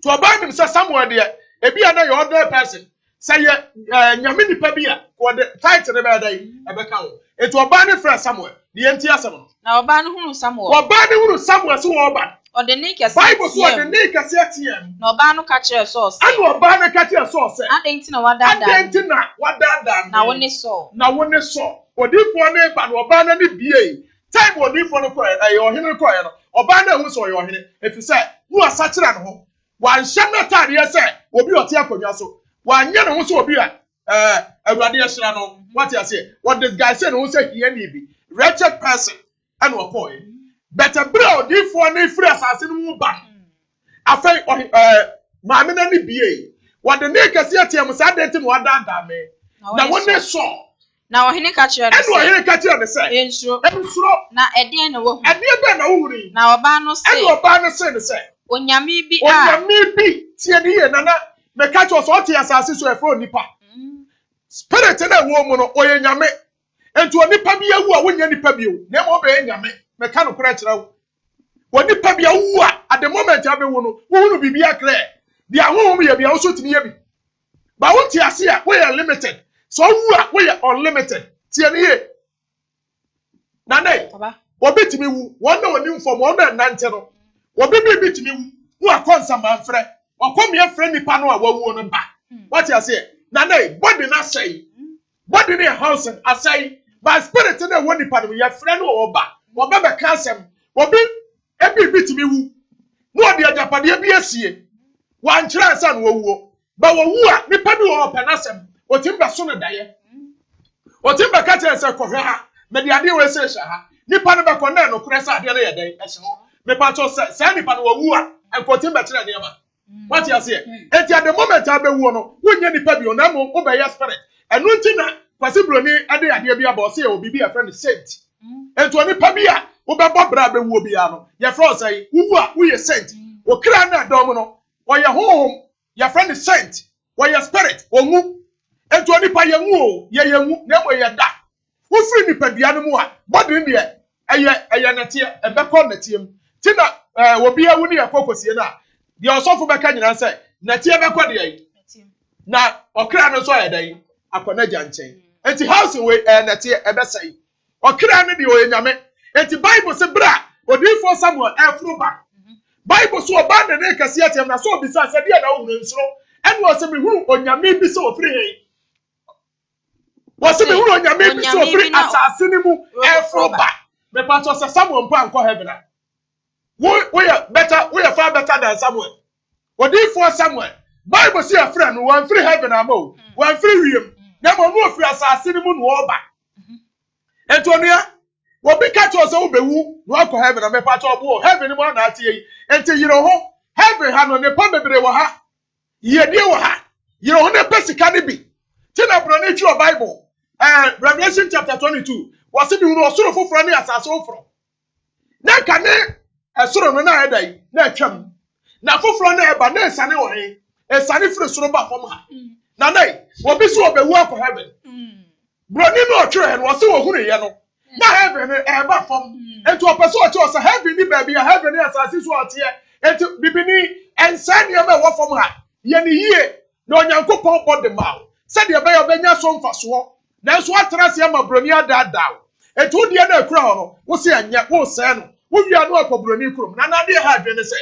To ɔba nim sɛ Samuel de ebi ana yɛ ordinary person. Say nyame nipa bi a ko de title ne ba dai ebeka wo etu oba ne frɛ Samuel de yenti asɛm no Na oba no hunu Samuel. Oba ne hunu Samuel so oba Ode ne kɛse. Bible so ode ne kɛse atiem Na oba no ka kyerɛ so sɛ. Ana oba ne ka kyerɛ so sɛ Adɛnti na wadada. Adɛnti na wadada. Na wone so. Na wone so odifo ne ba no oba na ne bie time odifo no kɔ ɛyɛ ɔhene kɔ no oba na hu so ɔyɛ ɔhene efi sɛ hu asakyera no ho wanhyɛ na tade yɛ sɛ obi ɔte akonnwa so wanya no ho so obi a Awurade yɛhyira no what you say what this guy say no say he any bi wretched person and ɔkɔe better bro odifo ne free asase no mu ba afei maame na ne bie what the name kase atiam sa denti no wadada me na wone so na ɔhene ka kyerɛ no sɛ ɛno ɔhene ka kyerɛ no sɛ ensuro na ɛdeɛn na wo hu ɛdeɛ bɛ na wo huri na ɔba no sɛ ɛno ɔba no sɛ ne sɛ onyame bi a onyame bi tie ne yɛ nana me ka kyerɛ so ɔte asase so ɛfɔ nipa spirit na wo mu no oye nyame enti onipa bi awu a wonya nipa bi o na mo be nyame me ka no kora kyerɛ wo onipa bi awu a at the moment abewu no wo hunu bibi akra bi ahonhom yɛ bi a wo so timi yɛ bi ba wo ti ase a we are limited so wu a we are unlimited tie ne ye na nei obi timi wu won na woni mfom won na nante no obi bi timi wu wo akonsa manfrɛ wakomi afrɛ nipa no a wawu no ba what you say na nei body na say body ne house asai but spirit na wo nipa no ya frɛ no oba oba be ka asɛm obi ebi bitimi wu no ode agapade bi asie wan kyerɛ ansa no wawu ba wawu a nipa bi wo opa na asɛm otimba so no daye otimba ka kyerɛ sɛ kɔhwɛ ha me de ade we sɛ hwɛ ha nipa no be kɔ na no korɛ sɛ ade no yɛ dɛn ɛhye ho me pa to sɛ nipa no wawu a enkotimba kyerɛ ne ma. What you say? Enti at the moment abewu no, wonya nipa bi ona mo obeye spirit. Enu nti na possible ni ade ade bi aba se obi bi a friend saint. Enti oni pa bi a wobɛbɔ bra abewu obi a no, ye friend say, wu a wo ye saint. O kra na dom no, o ye honhom, ye friend saint, o ye spirit, onwu. Enti oni pa ye nwu o, ye nwu, na mo ye da. Wo free nipa bia no mu a, body ne eye nete ebekɔ netiem. Ti na obi awu ne ye kokosie na the osofo beka nyina sɛ na tie bɛkɔ de yi na okra no so ayɛ dan akɔna gyankyɛn enti house we na tie ɛbɛsɛi okra no de oyanyame enti Bible se bra odifo Samuel ɛfro ba Bible so oba de ne kase atem na so obisa sɛ de na wo nsoro ɛne wo se me huru onyame bi se ofiri he wo se me huru onyame bi se ofiri asase ne mu ɛfro ba me pa to sɛ Samuel mpa ankɔ heaven We are better, we are far better than Samuel. What if for Samuel? Bible say a friend, one free heaven amo, one free realm. Never more free assassin moon war back. Antonia, what be catch us over who walk for heaven and me part of war, heaven one at ye, until you know, heaven hand on the pump ha. Ye dear ha. You know, the person can be. Tell up on nature of Bible. Revelation chapter 22. Was it you know sort of for any as I saw from? Now can a sort of another day, now come. Now for a banner, sunny way, a sunny for a sort of from her. Now, what be so of a work of heaven? Brother, no train was so good, yellow. Now heaven a back from, and to a person to us a heaven, baby, a heaven as I see what here, and to be beneath and send your man from her. Yenny ye, no yanko pump on the mouth. Said your bay of Benya song for swore. That's what Trasiama Bronia dad down. And to the other crown, was here and yet was sand. Would you know for Bronicrum? None of you had been said.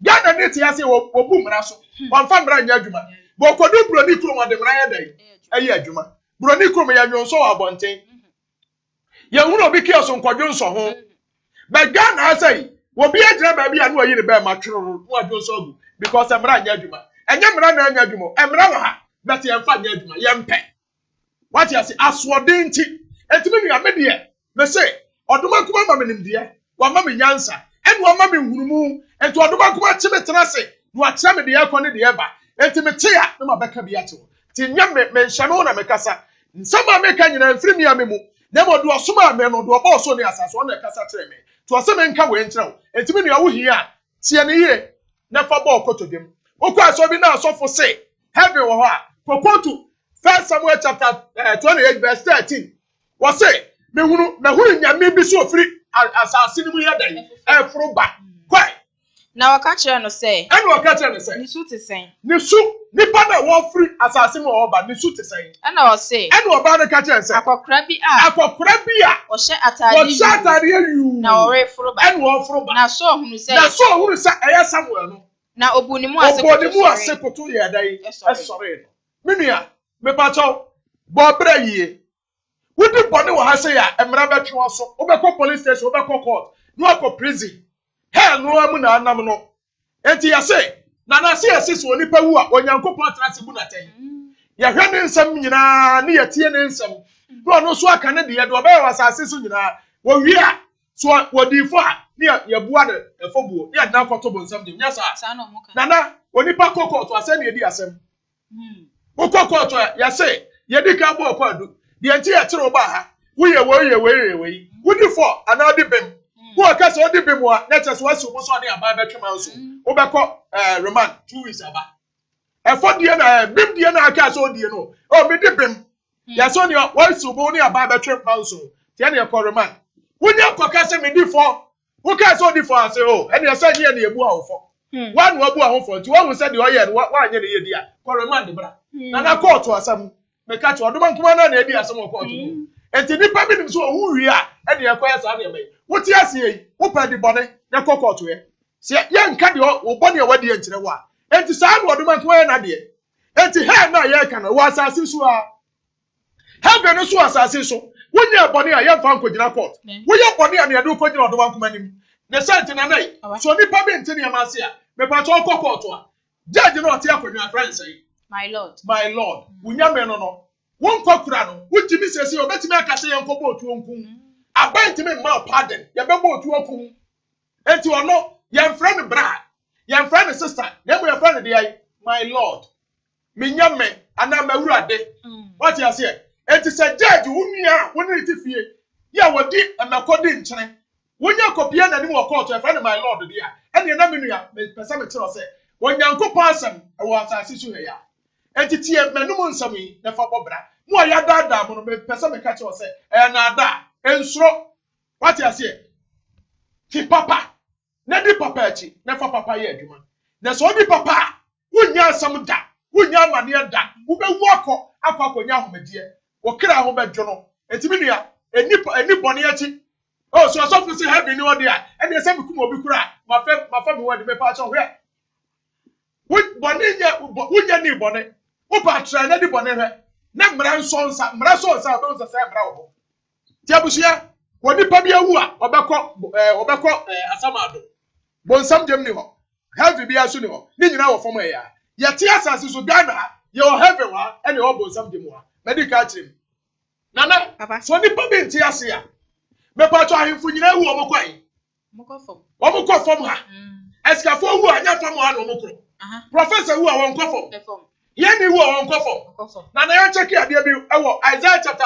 Gather it as you or boom rassel. One family judgment. But could do Bronicrum on the Raya day. A year, Juma. Bronicrum and you so abundant. You will not be careful on Quadrons or home. But Ghana, I say, will be a job baby and where you bear my children, what you so because I'm right, Judgment. And you're not Yajumo, and Rama, that you have found Yajuma, young pet. What you say, as what didn't it? And to me, I made here, may say, or do not come in India, one mammy Yansa, and one mammy Wumu, and to a do not come at Tibetanase, who are telling the aircon in the Eba, and to Metea, no Mabeca Biato. Tin young men, Shanona Mecassa, some American and free me a memo, never do a summer man or do a boss on the assas on the Casa Treme, to a seven come intro, and to me, I will hear, see an ear, never ball to them. Okay, so we now so for say, heaven or her, for to 1 Samuel chapter 28, verse 13. Was say, me who may be so free as our cinema day, and from back. Quite. Now I catch you say, And we'll catch you say, Nisu to say, Nisu, Nipana war free as our cinema or but Nisu to say. and I'll say, And we're about to catch you say, Aqua crabby Aqua Crabia, or share what shot are you? now or for And one from back. now so who say, Now so who is somewhere. now Obunimu as a sepotu ya day. Sorry. Minia, me pacho, Bobra ye. Would the body will have say, and Rabbi Chuaso, Obeko police station, Obeko court, no ako prison. Hell, no amuna namano. And ya say, Nana see a sis when you pay when Yanko Patras Bunate. Ya running some near TN some. No, so I can be a Dobel as I see well, we are. So what do you for? Near your brother, a football, yeah, now for something. Yes, sir. Nana, when you pack cocoa to send you the assem. Cocoa, ya say, ya did a boy, the entire Trobaha. We are way. Would you for another bim? Who are cast all the bim? Let us was supposed to be a barbecue mouse. Obako, Roman, 2 weeks about. And for the bim, the other cast all the no. Oh, me the bim. Yes, on your wife, so only a barbecue mouse. Tiania Roman. When you are me before, who can so differ say, oh, and you said here near Boa for 1 Wabua for 2 1 said, oh, yeah, one year, dear, Coraman, the bra. And I call to us some, make catch one, the man come on, and idea some more. And to the public, so who we are, and the acquires on your way. What you say, open the body, the cocoa to it. See, young candy or bonny or wedding to the war. And to sound what the man can idea. And to have no yakan, was as you are. Have been a so as so. When you are bonny, I am found Kojina court. When you are bonny and you do Kojina the one commanding. The Santa night. So the public in Tinia Marcia, me patrol cocoa. Judge not here for your friends say. My lord. My lord. Unyame no. One cockrano, which you says you bet me I say uncle to uncle. I bind him my pardon. You bebo to uncle. And to know your friend Brad, your friend and sister, never your friend the eye, my lord. Minyame, and I'm a rade. What you say? And to say, Judge, who are when it is here. Yeah, what did and according to when you copy and you call to a friend of my lord, dear, and you never knew the cemetery say, when you uncle person, I was a sister here. And to tear Menumon Sami, the Fabobra, no, I had that when the person catch us, and I and so what you say? Ki papa, Nadi Papachi, never papa yet, human. There's only papa, who near some da, who near my near da, who may walk up on Yahoo, dear, or kill our home journal, and Timinia, and nip on. Oh, so I saw to say, have you no idea? And there's some Kumo Bukura, my family wanted to be part of where. With Bonilla, would you need bonnet? Opa try na di bonere na mra so nsa don nsa say mra wo tiabusia woni pa bia wu a obekọ asamado Bonsam jem ni ho. Heavy bi aso ni ho. Ni nyina wo fom ya. Ye te asase so Ghana, ye o heavy wa, e ne o bonsam jem wa. Medical team. Nana, Papa. so ni pa bi nti ase ya. Me pa cho ahemfo nyina hu o mokwan. Mokofom. O mokofom ha. Eskafo hu anya fom ha no mokro. Professor hu a won kofom. Ye ni hu a won kofom. Nana ya check ya de bi ewo Isaiah chapter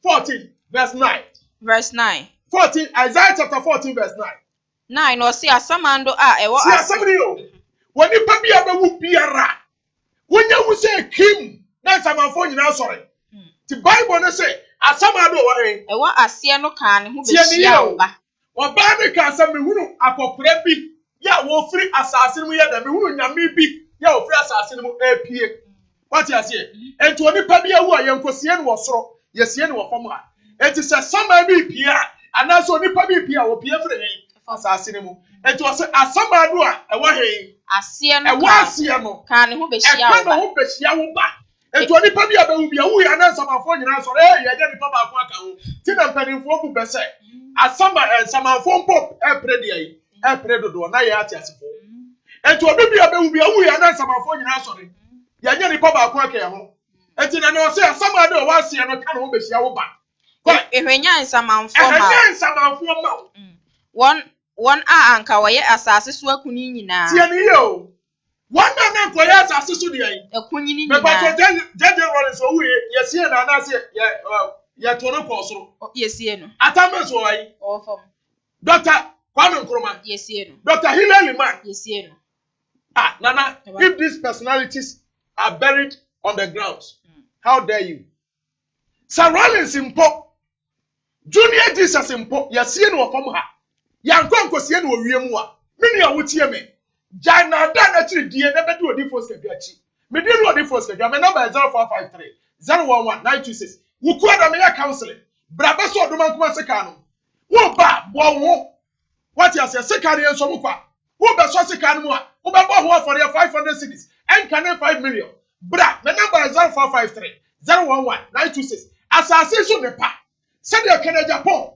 14 verse 9. Verse 9. 14 Isaiah chapter 14 verse 9. 9 no see asamando a ewo ase. Si asamni yo. Woni pa bia be wu biara. Wonya wu se kim na samanfo nyina sore. Ti Bible no say asamado wa hen. Ewo ase no kan ne ho be hia oba. Oba ne ka asam me hunu akokora bi ya wo firi asase mu ya da me hunu nyame bi ya wo firi asase mu apie. What you say? Enti oni pa bia wu a yenkosie no wo soro, yesie no wo fam ha. Enti se sama bi pia anaso oni pa bi pia wo pia firi hen asase mu. Enti wo se asamado a ewo hen ase no ewo ase no kan ne ho be hia oba. Kan ne ho be hia oba. Enti oni pa bia be wu bia wu ya na samafo nyina soro ye je ni pa ba ko aka ho. Ti na mpanimfo bu be se asama samafo pop epre de yi epre dodo na ye ati asefo. Enti obi bia be wu bia wu ya na samafo nyina soro ya nya ni pa ba ko aka ho. Enti na no se asama de o wa se no kan ho be hia oba. Ehwenya nsamanfo ma. Ehwenya nsamanfo ma. Won a anka waye asase so akuni nyina. Tie ni yo. One man ko ya asase so de yi. Akuni nyina. Me pa to jeje Rollins o wi yesie na na se ye to no ko soro. Yesie no. Atama so yi. O fam. Dr. Kwame Nkrumah. Yesie no. Dr. Hilary Man. Yesie no. Ah, Nana, if these personalities are buried on the ground, how dare you? Sir Rollins impo. Junior Jesus impo. Yesie no fam ha. Yankon ko sie no wiem wa. Mini a wotie me. Jana da na chiri die na bedu odi force kebiachi. Me di odi force kebia. Me number 0453 011 926. Wuku da me ya counseling. Braba so odoma nkoma seka no. Wo ba bo wo. What you say seka re enso mu kwa. Wo be so seka no mu a. Wo be bo ho for 500 cities. And can 5 million. Bra, me number 0453 011 926. Asase so ne pa. Said the Canada Japan.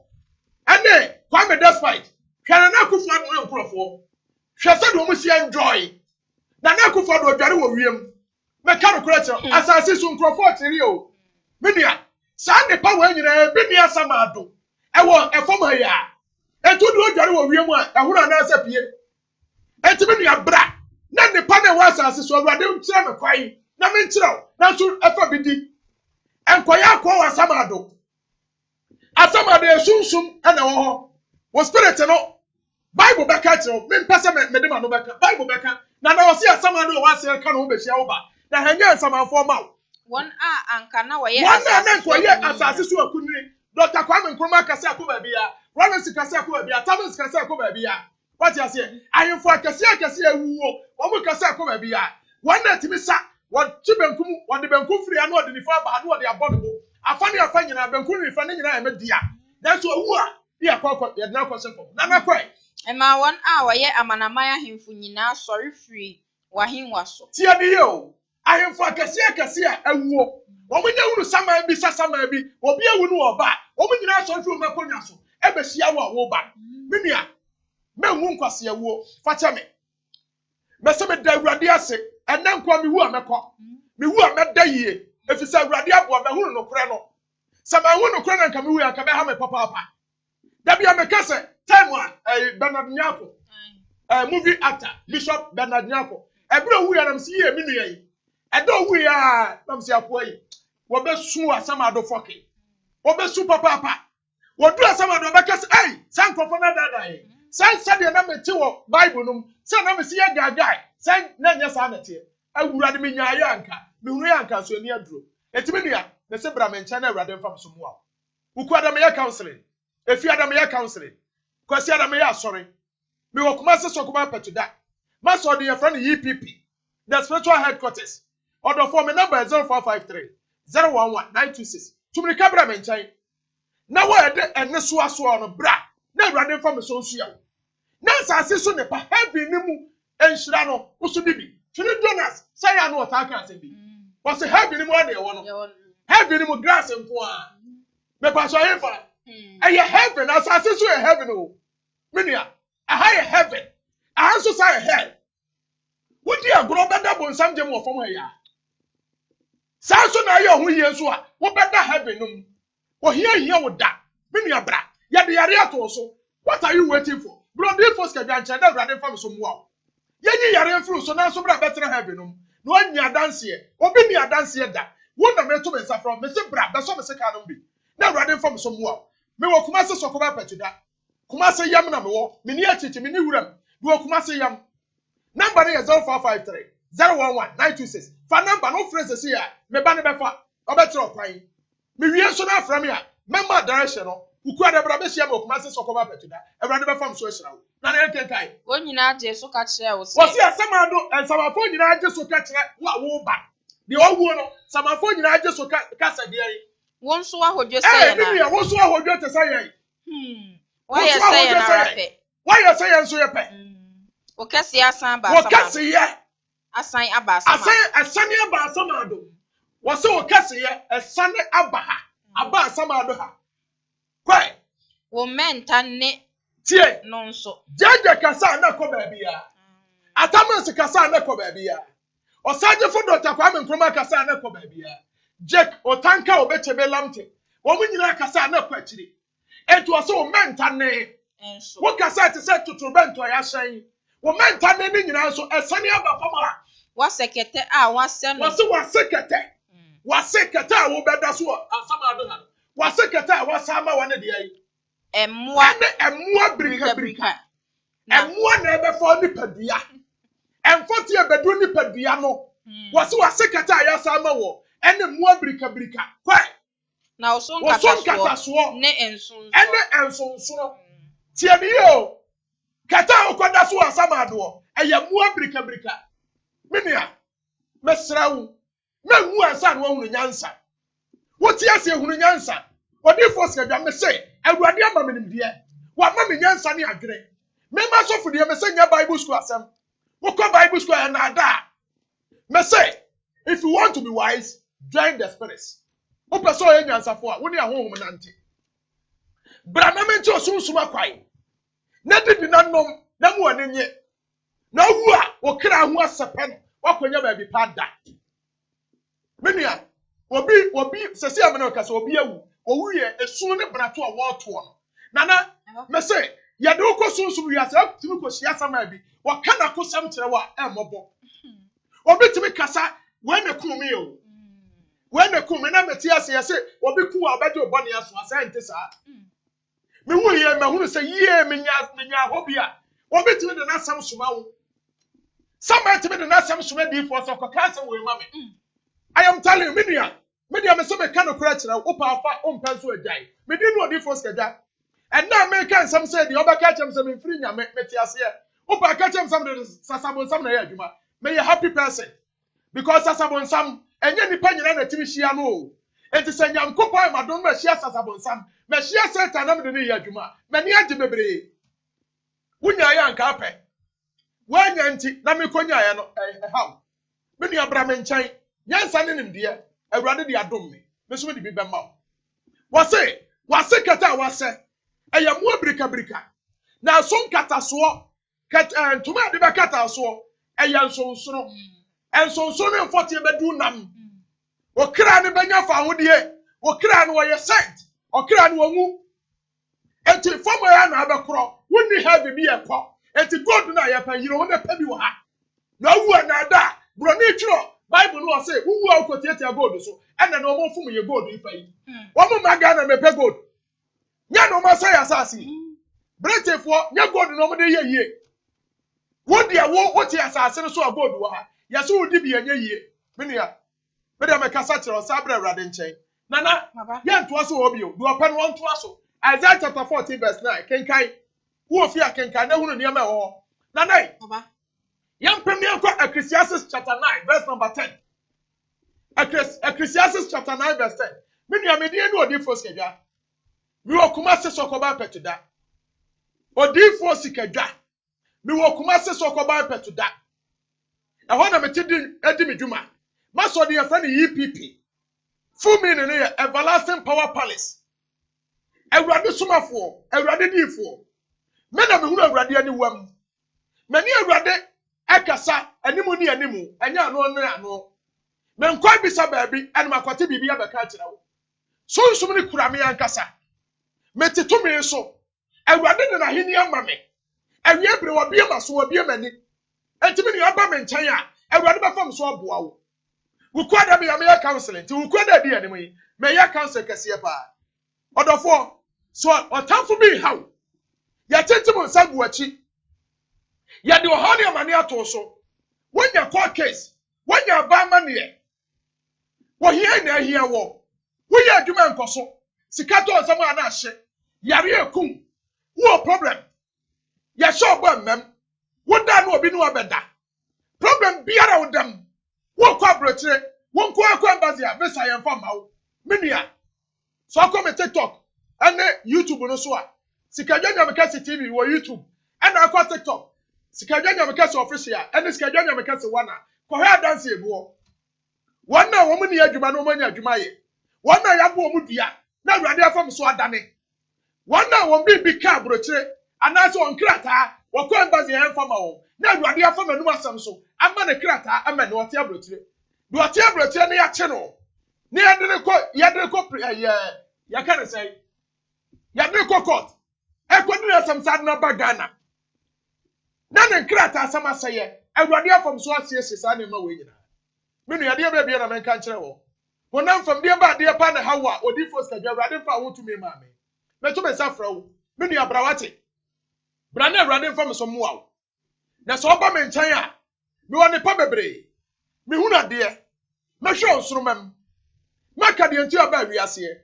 And then Kwame despite. Can na kufu anu nkrofo. Hwese do mu si enjoy. Na kufu do dware wo wiem. Me ka no kura asase so nkrofo tiri o. Media. Sa ne pa wa nyina bi ni asamado. Ewo efom ha ya. Etu do dware wo wiem a ehuru na asa pie. Enti media bra. Na ne pa na wa asase so awurade ntira me kwai. Na me ntira. Na so efa bidi. Enkoya akọ wa asamado. Asamado esunsum ana wo ho. Wo spirit no Bible beka tiro me mpese me de ma no beka Bible beka na wo se asamado wa se ka no be hia wo ba na hanya asamanfo ma won a anka na wo ye asase so akunni Dr. Kwame Nkrumah kase akoba bia Rollins kase akoba bia Thomas kase akoba bia what you say ayemfo kase ewuwo wo mu kase akoba bia wona timi sa wo chibenkum wo de benkum firi anu ode nifa ba anu ode abodo afani afanyina benkum nifa ne nyina emedia na so owu a ya kwakwa ya na kwase fo na kwai ema won a wo ye amanamaya hemfu nyina sori free wahinwa so tie bi yo ahemfo kase ewuwo wo mu nya hunu saman bi sasama bi obi ewu no oba wo mu nyina sori free makonya so ebehia wo ba menua menwu nkwase ewuo facha me mese me da awurade ase ena nkwa me wu amekọ me wu ameda yie efisa awurade abo me hunu no kore no sama hunu no kore na nka me wu ya ka be ha me papa Dabi amekase time one Bernard Nyako movie actor Bishop Bernard Nyako ebro wu ya na msi ye minu ye edo wu ya na msi apoa yi wo be su asamado foke wo be su papa wo du asamado be kase san krofo na dada yi san sade na meti wo Bible num san na msi ye gagai san na nya sa na te awurade me nya ya anka me hunu ya anka so ani aduro etimi nua me se bra me ncha na awurade mfam so mu a uku adam ya counseling If you adam ya counseling, kwasi adam ya sorry. Me wo kuma se so kuma petuda. Ma so de your friend EPP. The spiritual headquarters. Order for me number 0453 011 926. Tumri kabra me nchai. Na wo ede ene so aso no bra. Na awurade mfa me so nsu ya. Na asase so ne pa heavy ni mu enhira no usu bibi. Tuni Jonas say ya no otaka ase bi. Was heavy ni mu ade wo no. Heavy ni mu grass nko a. Me pa so hefa. Aye heaven, as I say so heaven oh. Minia, a higher heaven. I also say hell. What do you grow better than some gem of from here? Sanso na yo hu yesu a wo beda heaven num wo here with that me nua bra ya de yare ato so what are you waiting for bro dey force ka gyan chanda brade fam so mu a yenyi yare fru so na so bra better heaven num no anya dance ye obi ni dance ye da wo na me to me sa from me se bra be so me se ka num bi na brade fam so mu a me wo kuma se so ko ba petuda kuma se yam na me wo me ni achichi me ni wuram me wo kuma se yam number is 0453 011-926. For number no phrase here. Me ba ne be fa. Obetro kwan. Me wie so na from here. Member direction no. Ukua de bra be sia me okuma se sokoba betuda. Ebrade be fam so ehira wo. Na na enkenkai. Wo nyina je so ka kire wo se. Wo se asamado ensamafo nyina je so ka kire wo ba. De owu no. Samafo nyina je so ka sa de yi. Wo nso ahodwo se ya na. Eh, wo so ahodwo te sa yi. Why you say ya na rafe? Why you say ya so ye pe? Okasi asan ba sama. Okasi ye. Asan aba sama. Asan aba sama do. Wose okasi ye asan aba ha. Aba sama do ha. Kwai. Wo menta ne Tie. no nso. Jeje kasa na ko ba bia. Atamansi kasa na ko ba bia. Osaje fo Dr. Kwame Nkrumah kasa na ko ba bia. Jack otanka obechebe lamte. Wo munyina kasa na ko akiri. Etu oso o menta ne. Enso. Wo kasa te se tuturubento ya hyan. Wo menta ne ni nyina so esane aba fama. Wa sekete a wa se no. Wa sekete. Wa sekete a wo beda so asama do ha. Wa sekete a wa sama wa ne de yi. Emmoa brika. Emmoa na ebe fo nipadua. Emfoti ebedu nipadua no. Wa sekete a ya sama wo. Ene mmoa brika. Kwai. Na osun kata so ne ensun. Ene ensun. Tie bi yo. Kata okoda so asama do. Eye mmoa brika. Minia, mesrawu, mehu ansa no hunu nyansa. Woti ase hunu nyansa. Odi force ka me say, awurade ama me nimde. Wa ma me nyansa ne adwene. Me ma so fudie me say nya Bible school asem. Wo ko Bible school ya na ada. Me say, if you want to be wise, join the spirits. Wo person ye nyansa fo a, wo ne ahohom nante. Bra na me nti osunsuma kwai. Na didi na nom, na mu anenye. Na wu a okra hu asepe no wakonya ba bi pada menia obi sese amena okasa obi awu owu ye esu ne brato a woto no nana me say ye de okosunsu wi ase timi ko hia sama bi waka na kosam kire wa emobo obi timi kasa we ne ku mi o we ne ku me na meti ase ye say obi ku abaje obone aso ase ente sa me wu ye me hunu say ye menya hobi a obi timi de na sam suma wo somebody me na sam suma di for so kwaka we ma me I am telling you media me so me kan okra kire wo pa afa o mpa so agyan me di no di for skedwa and now me kan sam say the obaka chem say me free nya me ti ase e wo pa ka chem sam de sasabon sam na ya adwuma me a happy person because sasabon sam enye nipa nyina na timi hia no o enti se nyankopon ma don ma hia sasabon sam me hia satan na me de ne ya adwuma me ne age bebre wunya ya nka pe wanya nti na me konya ya no how me nua bra me nkyai nyansa ne nimde awurade de adom me so me de bi be ma wase kata wase eya mu brika na so nkata so ntuma de be kata so eya nsonsono ensonsono mfoti bedu nam okra ne benya fa hodie okra ne wo ye sent okra ne wo mu enti fomo ya na abekro wonni have bi ekọ enti god na ya pa yiro ho na pa bi wo ha na wu na da bro ni twiro Bible no say wu a ukotiete gold so ena na omo fum ye gold ifa yi omo maga na mepe gold nya no ma say asase bretefo nya gold no mo de ye wo dia wo ti asase no so gold wo ha ya so udi bi anya ye menua me de mekasa kire o sabra awrade nchen nana ya nto so obi o do opa no nto so Isaiah chapter 14 verse 9 kenkai wo fi akenkai na hunu niam e ho nana baba Yampemi anko Ecclesiastes chapter 9 verse number 10. Ecclesiastes chapter 9 verse 10. Mini amedi enu odifo skedwa. Mi okuma se sokoba petuda. Odifo sikedwa. Mi okuma se sokoba petuda. Na ho na metidi edi medwuma. Maso de yefra ne EPP. Full meaning ne everlasting power palace. Awurade sumafo, awurade difo. Me na me hu awurade ani wam. mani awurade akasa animu ni animu anya ano no ano me nkwa bisa baabi ene makwate bibi abeka kira wo sunsum ni kura me ankasa metito me so awurade de na heni ama me awie bre wo bie maso wo bie mani entimi ni aba me nkyɛn a awurade bɛfam so aboa wo wukwa da me ya me counseling ti wukwa da di animu yi me ya counsel kɛseɛ pa ɔdɔfo so ɔtamfo bi haw ya tentim nsagu achi ya de ohani amane ato so wonya court case wonya ba mane wo hia na hia wo woya adwuma nkoso sika to nsam ana ahye yare akum wo problem ya show ba mem wo da no obi no abeda problem biara wo dam wo kwa brochire wo nko akwa embassy a visa yem fa mawo menua so akọ me TikTok ane YouTube no so a sika dwanya me kase TV wo YouTube ana akọ TikTok sika dwanya me kase official ane sika dwanya me kase wana ko ha dance ebo wana wo mu ni adwuma no manya adwuma ye wana ya bo mu dua na awurade afam so adane wana wo bi ka brochire ana so onkrata wo ko embassy yem fa mawo na awurade afam anum asam so ama ne krata ama ne wote abrochire do wote abrochire ne ya che no ne yadre ko ya kan say yadre ko court e ko ni asam sad na bagana na ne krata asam aseye awurade afam so asiese sa ne ma we nyina menu yade ba bia na men kan kire wo wonam fam de ba de pa na hawa odi fo ska awurade fa wo tumi ma me me to me safra wo menu ya brawate bra na awurade fam so mo awo na so oba me nkyɛn a me woni pa bebre me hu na de me hwe onsoromam maka de nti aba wiase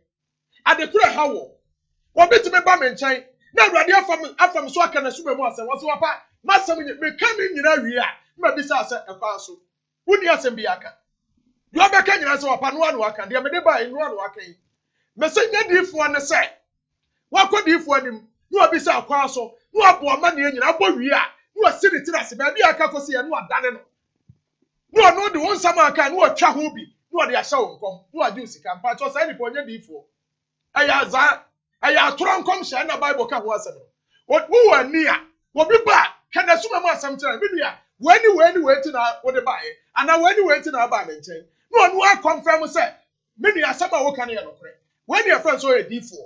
ade kura hawo wo betime ba me nkyɛn na awurade afam so aka na sube mu asɛm wo so wapa masɛm me ka me nyina wi a ma bisa asɛ ɛkwa so woni asɛm bi aka yo bɛka nyina sɛ wapa no anu aka de me de ba enu anu aka yi me sɛ nyadifo ne sɛ wakɔdifo anim no bisa akwa so no abo ama ne nyina abɔ wi a no asiri tirase ba bi aka kɔ se ye no adane no no de won sama aka no atwa ho bi no de ahya won kom no ade usika mpa cho sai ni po nyadifo aya atoro nkom hye na bible ka ho asɛm wo wani a wo bi ba kana suma mu asɛm tira bi nua wani ti na wo de ba ye ana wani ti na ba me nkyɛn no a confirm sɛ me nua asɛm a wo ka ne ye no kore wani a friend so ye difo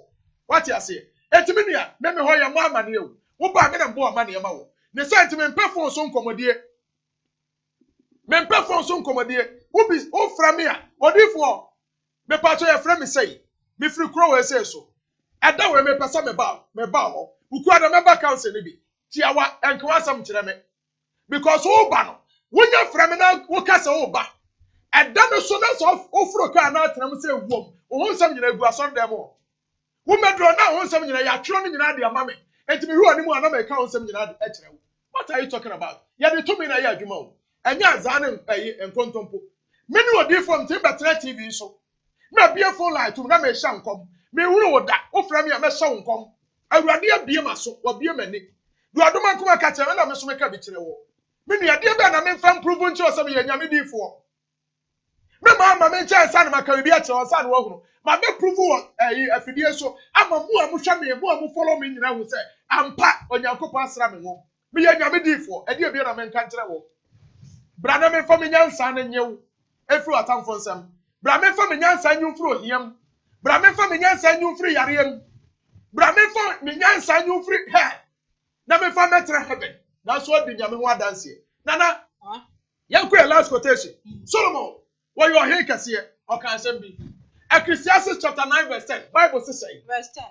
what you say etimi nua me ho ye mo amane ewu wo ba me na mbo amane ma wo ne sɛ etimi mpefo so nkomodie mempefo so nkomodie wo bi o fra me a odifo me pa to ye fra me sei me free kro we sei so ada we me pesa me ba ho ukua na member council ne bi tiawa enko asam kire me because wo ba no wonya fra me na wo kasa wo ba ada no so na so ofuro ka na atram se wuom wo nsam nyina gu asom dem wo medro na wo nsam nyina ya twro no nyina de ama me enti me hu animu ana me ka wo nsam nyina de ekire wo what are you talking about ya de to me na ya adwuma wo enya azane enkontompo me ni odi from Tete TV so me bia phone line to na me hya nkom me wuru woda wo fra me a me hya nkom awurade abie maso wo bie mani do adoma nkom aka kire na me so me ka bi kire wo me ni ade ba na me fa improve nchi osem ye nyame difo me ma me ncha sa na maka bi a kire o sa na wo hunu ma me prove wo afidie so ama mu a mu hwa me mu a mu follow me nyina hu se ampa onyankopon asra me wo me ye nyame difo ade bi na me nka kire wo brana me fa me nyansa na nyew efru atamfo nsam bra me fa me nyansa nyumfru ohiam bra me fa me nyansa nyumfru yaream bra me fa me nyansa nyumfru he na me fa metre heaven na so adi nyame ho adanse nana yankwe last quotation Solomon wo yo he kase o kan sem bi Ecclesiastes chapter 9 verse 10 Bible say verse 10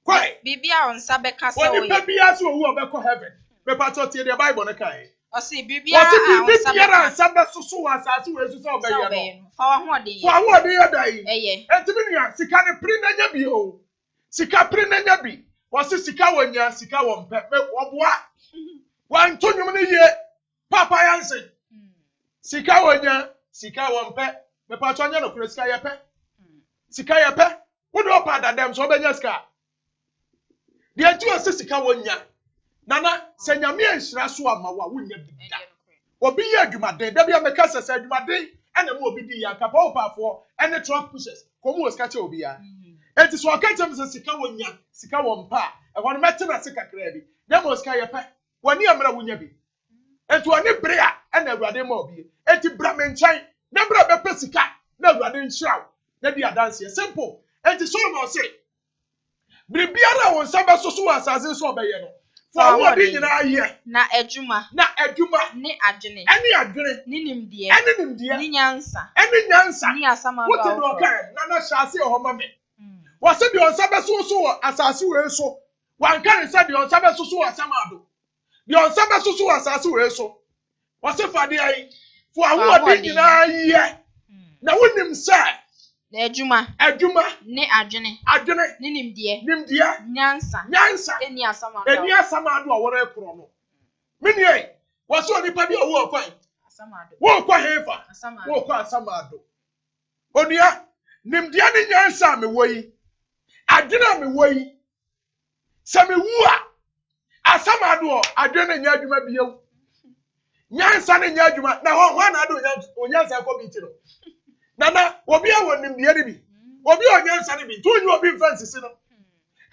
kwai bibia on sabe kase o ye bibia so wo obekọ heaven me pato tie the Bible na kai o say bibia on sabe susu asase we susu obeye no fa ho de ye fa ho de ye dai eye entimi nua sika ne pri na nya bi o sika pri na nya bi wo se sika wonya sika wo mpe me oboa wan to nwum ne ye papa yanse sika wonya sika wo mpe me pa to nya no kure sika ye pe wo do pa dadam so obenya sika de atu o se sika wonya nana se nyame anhira so ama wa wonya bi da obi ye adwumaden da bia meka sese adwumaden ena mo obi di ya kapa opafo ene truck pushers komu o skache obi ya enti so aka jem se sika wonya sika wo mpa e won mete na sika kra bi dem o sika ye pe wani amra wonya bi Enti oni brea na awurade ma obi. Enti bra me nkyɛn na bra bɛpɛ sika na awurade nhyiraw. Na di adanse simple. Enti Solomon say biribiara won nsa bɛsoso wɔ asase so ɔbɛyɛ no. For awurade nyinaa yɛ. Na adwuma ne adwene. Ɛne adwene. Ne nimdeɛ. Ɛne nimdeɛ. Ne nyansa. Ɛne nyansa. Ne asama Wote do ɔka na na hyase hɔ ma me. Wɔse deɛ ɔnsa bɛsoso wɔ asase wɔ so. Wanka ne sɛ deɛ ɔnsa bɛsoso wɔ asamado. Deɛ ɔnsa bɛsoso wɔ asase wɔ so. Wɔse fa deɛ yi. For awurade nyinaa yɛ. Na wonim sɛ adwuma ne adwene ne nimdeɛ nyansa eni asama do a wɔre koro no menie wɔso onipa bi a wo kwan wo kɔ hefa wo kɔ asama do onua nimdeɛ ne nyansa me wɔ yi adwene me wɔ yi sɛ me wu a asama do adwene nya adwuma biew nyansa ne nya adwuma na hɔ na do onyansa kɔ bi ti no Nana, obi a wɔ nimdeɛ ne bi. Obi a onyansa ne bi. Tu nyi obi mfa nsisi no.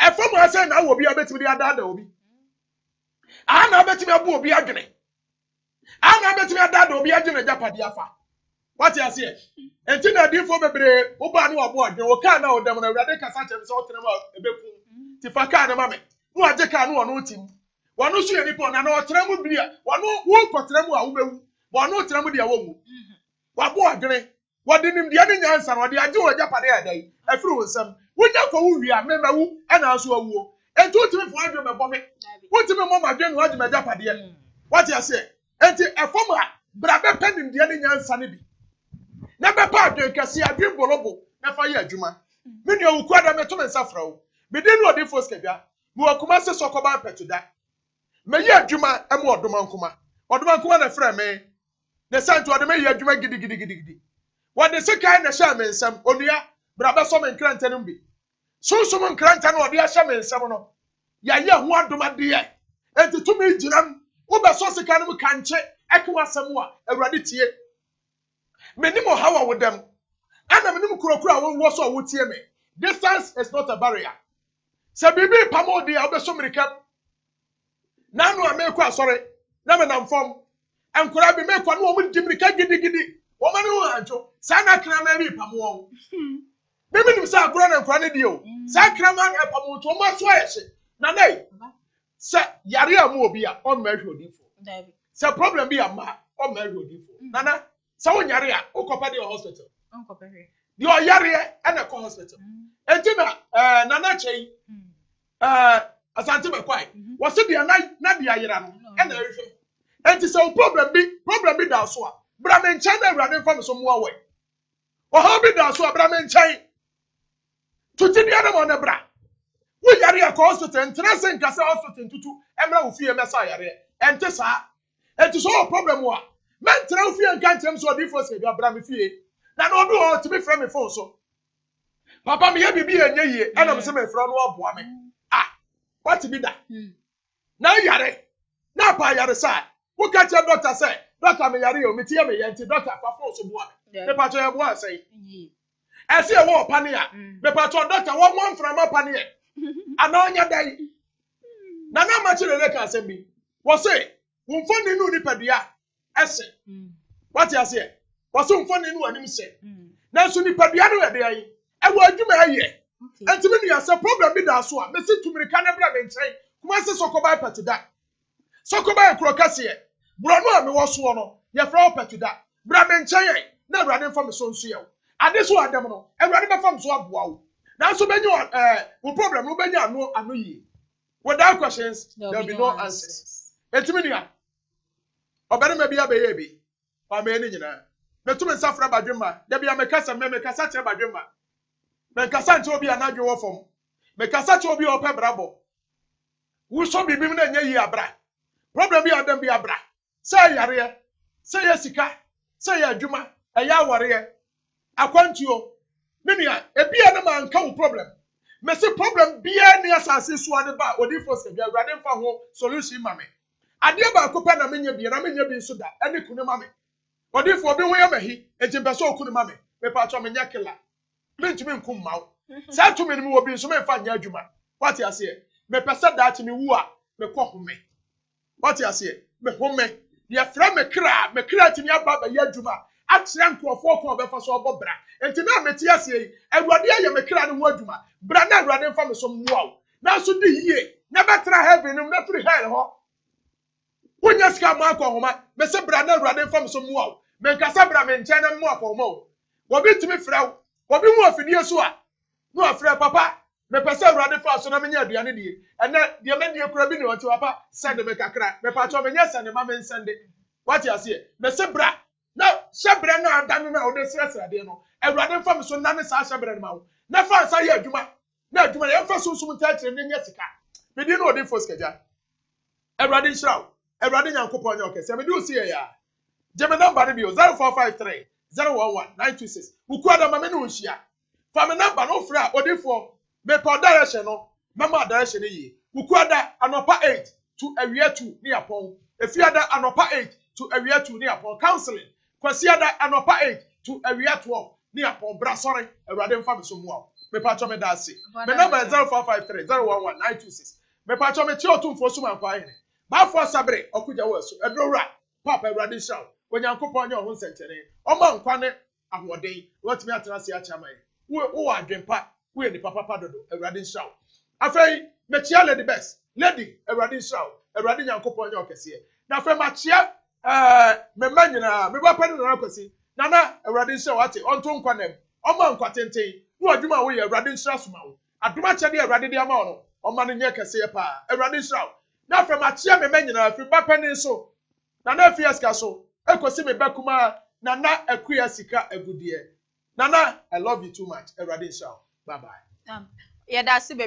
Ɛfam ha sɛ na obi a betimi de adada obi. Aha na betimi abu obi adwene. Aha na betimi adada obi adwene japade afa. What you say? Enti na difo bebre, wo ba ne wo bo adwene, wo ka na wo dem na awurade kasa kyem sɛ wo tenam a ebeku. Ti fa ka na ma me. No agye ka no wo no tim. Wo no so yɛ nipa na na wo tenam bi a, wo no wo kɔtenam a wo bewu. Wo no tenam de a wo mu. Wa bo adwene. What did him the other answer or the idea of Japan day? I threw some. We never for we are member who and also a woo. And 2 to 4 hundred bomb. What to me, Mamma, Jen, what my Japan? What you say? And a former, but I bet pending the other answer. Never part, you can see a dream bolobo, never yet, Juma. Many of quite a metal and saffron. We didn't know the first Kavia. We are Kumasa Sokoba pet to that. May ya Juma and more Domankuma. Or Domankuma, a friend, may. The son to the mayor, Juma giddy. What the second shaman some odia, brother some and crantanum. So some crantan or dear shaman some. Ya, one to my dear. And to me, Jinam, Uber sauce canum can't check, Equa Samoa, a radity. Many more how with them. And a minimum crocra was so would hear me. Distance is not a barrier. Sabibi Pamo de Alba Somricam. Nano I make sorry, never am from. And could I be made one woman Jimrica giddy? Woman who ancho, Sana Cramary Pamo. Maybe himself run and front of you. Sacraman and Pamo to my sweat. Nane, Sir Yaria Mobia on Measure Defo. Sir Problem be a ma on Measure Defo. Nana, someone Yaria, Okopadi hospital. You are Yaria and a hospital. And Tina, Nana Chay, Asante Quai, was it the night, not the Ayaran, and everything. And it's a problem be that so. Bramen China running from some way. Or how be that so Bramen China? To the other one, bra. We are a hospital and Trasen Casa Hospital to Emma Ufia Messiah. And Tessa, and to solve a problem. Man, Traufi and Cantam so different with your Bramifie. Now, no do to be from a phone so. Papa, me have be a year, and I'm some from one woman. Ah, what to be that? Now, Yare. Now, by your side. Who catch your doctor say? Doctor me yari o me tie me yenti doctor afafo so boa me pacho ye boa say e se e wo pania me pacho doctor wo mo mframa pania ana onya dai na na ma chire le ka asem bi wo say wo mfoni nu ni padua ese what you say wo say mfoni nu anim se na so ni padua no ye dai e wo adwuma aye enti me nua say problem bi da so a me se tumirika na bra me nchen kuma se sokoba pati da sokoba krokase e Brano me was one, your flower pet to that. Bramen Chay, never running from the son seal. And this one, Demono, and running from Swab wow. Now, so many will problem, Rubenia, no, and no ye. Without questions, there will be no answers. Etiminia, or better maybe a baby, or many, the two men suffer by Juma, there be a Mecassa, Mecassa by Juma. Mecassan will be an adjo form. Mecassa will be open bravo. Who shall be women and ye abra? Problem be on them be abra. Say Yaria, say Yesika, say Yajuma, a Yawaria. I want you. Minia, a be a man come problem. Messi problem be any assassin swan about or difference if you are running for home solution, mammy. I dear about Copana Minya be and I mean you be so that any kunamami. Or therefore be where he, and Jimbaso kunamami, me patramania killer. Mean to me come out. Say to me will be so many fun Yajuma. What you say? Me person that to me who are me call me. What you say? Me home me. Deɛ frɛ me kra timi aba ba yɛ adwuma akyerɛ nkurɔfoɔ ko ɔbɛfa so ɔbɔ bra enti na meti ase yi Awurade ayɛ me kra no ho adwuma bra na Awurade mfa me so mmoa wo nanso di yie na bɛtena heaven no na free hell hɔ wonya sika ma akɔ homa me se bra na Awurade mfa me so mmoa wo me nkasa bra me nkyɛn na mmoa akɔ homa wo obi timi frɛ wo obi mu afidie so a no afrɛ papa me pese Awurade fa so na me nya aduane die ɛna deɛ me die kura bi ne wɔte papa send me kakra me pa cho me nya send ma me send what you say me se bra na hyɛbrɛ na adan na ɔde srɛsrɛ de no Awurade mfa me so na ne saa hyɛbrɛ no ma wo na fa nsa yɛ adwuma na adwuma yɛ mfa sunsum ntakyere ne nya sika me di no ɔde fo sikaja Awurade nhyira wo Awurade Nyankopɔn nyɛ ɔkɛse me di osi yɛ ya gye me number no bio 0453 011 926 ukua da ma me no nhia fa me number no fra odifo me pa direction no mama direction yi ukua da anopa 8 to awia 2 ne yapon efia da anopa 8 to awia 2 ne yapon counseling kwasia da anopa 8 to awia 12 ne yapon bra sorry Awurade mfa me so mu me pa cho me da ase me number 0453 011 926 me pa cho me ti otumfo so man kwa hene ba fo sabre okuja wo so edrowra papa Awurade shaw Onyankopɔn nyɛ ɔho nsɛnkyerɛ ɔma nkwa ne ahoɔden wɔtumi atena se akyama yi wo adwempa wo yɛ nipa papa dodo Awurade nhyira wo afei mekyia lady best lady Awurade nhyira wo Awurade Nyankopɔn nyɛ ɔkɛseɛ na afei makyia mema nyinaa meba pɛ ne nana kwasi nana Awurade nhyira wo ate ɔnto nkwa nam ɔma nkwa tenten wo adwuma wo yɛ Awurade nhyira soma wo adoma kyɛde Awurade de ama wo no ɔma no nyɛ kɛseɛ paa Awurade nhyira wo na afei makyia mema nyinaa afei ba pɛ ne so nana afei asika so ekosi me bakuma nana akuya sika agudie nana I love you too much Awurade nhyira wo bye bye yeah that's it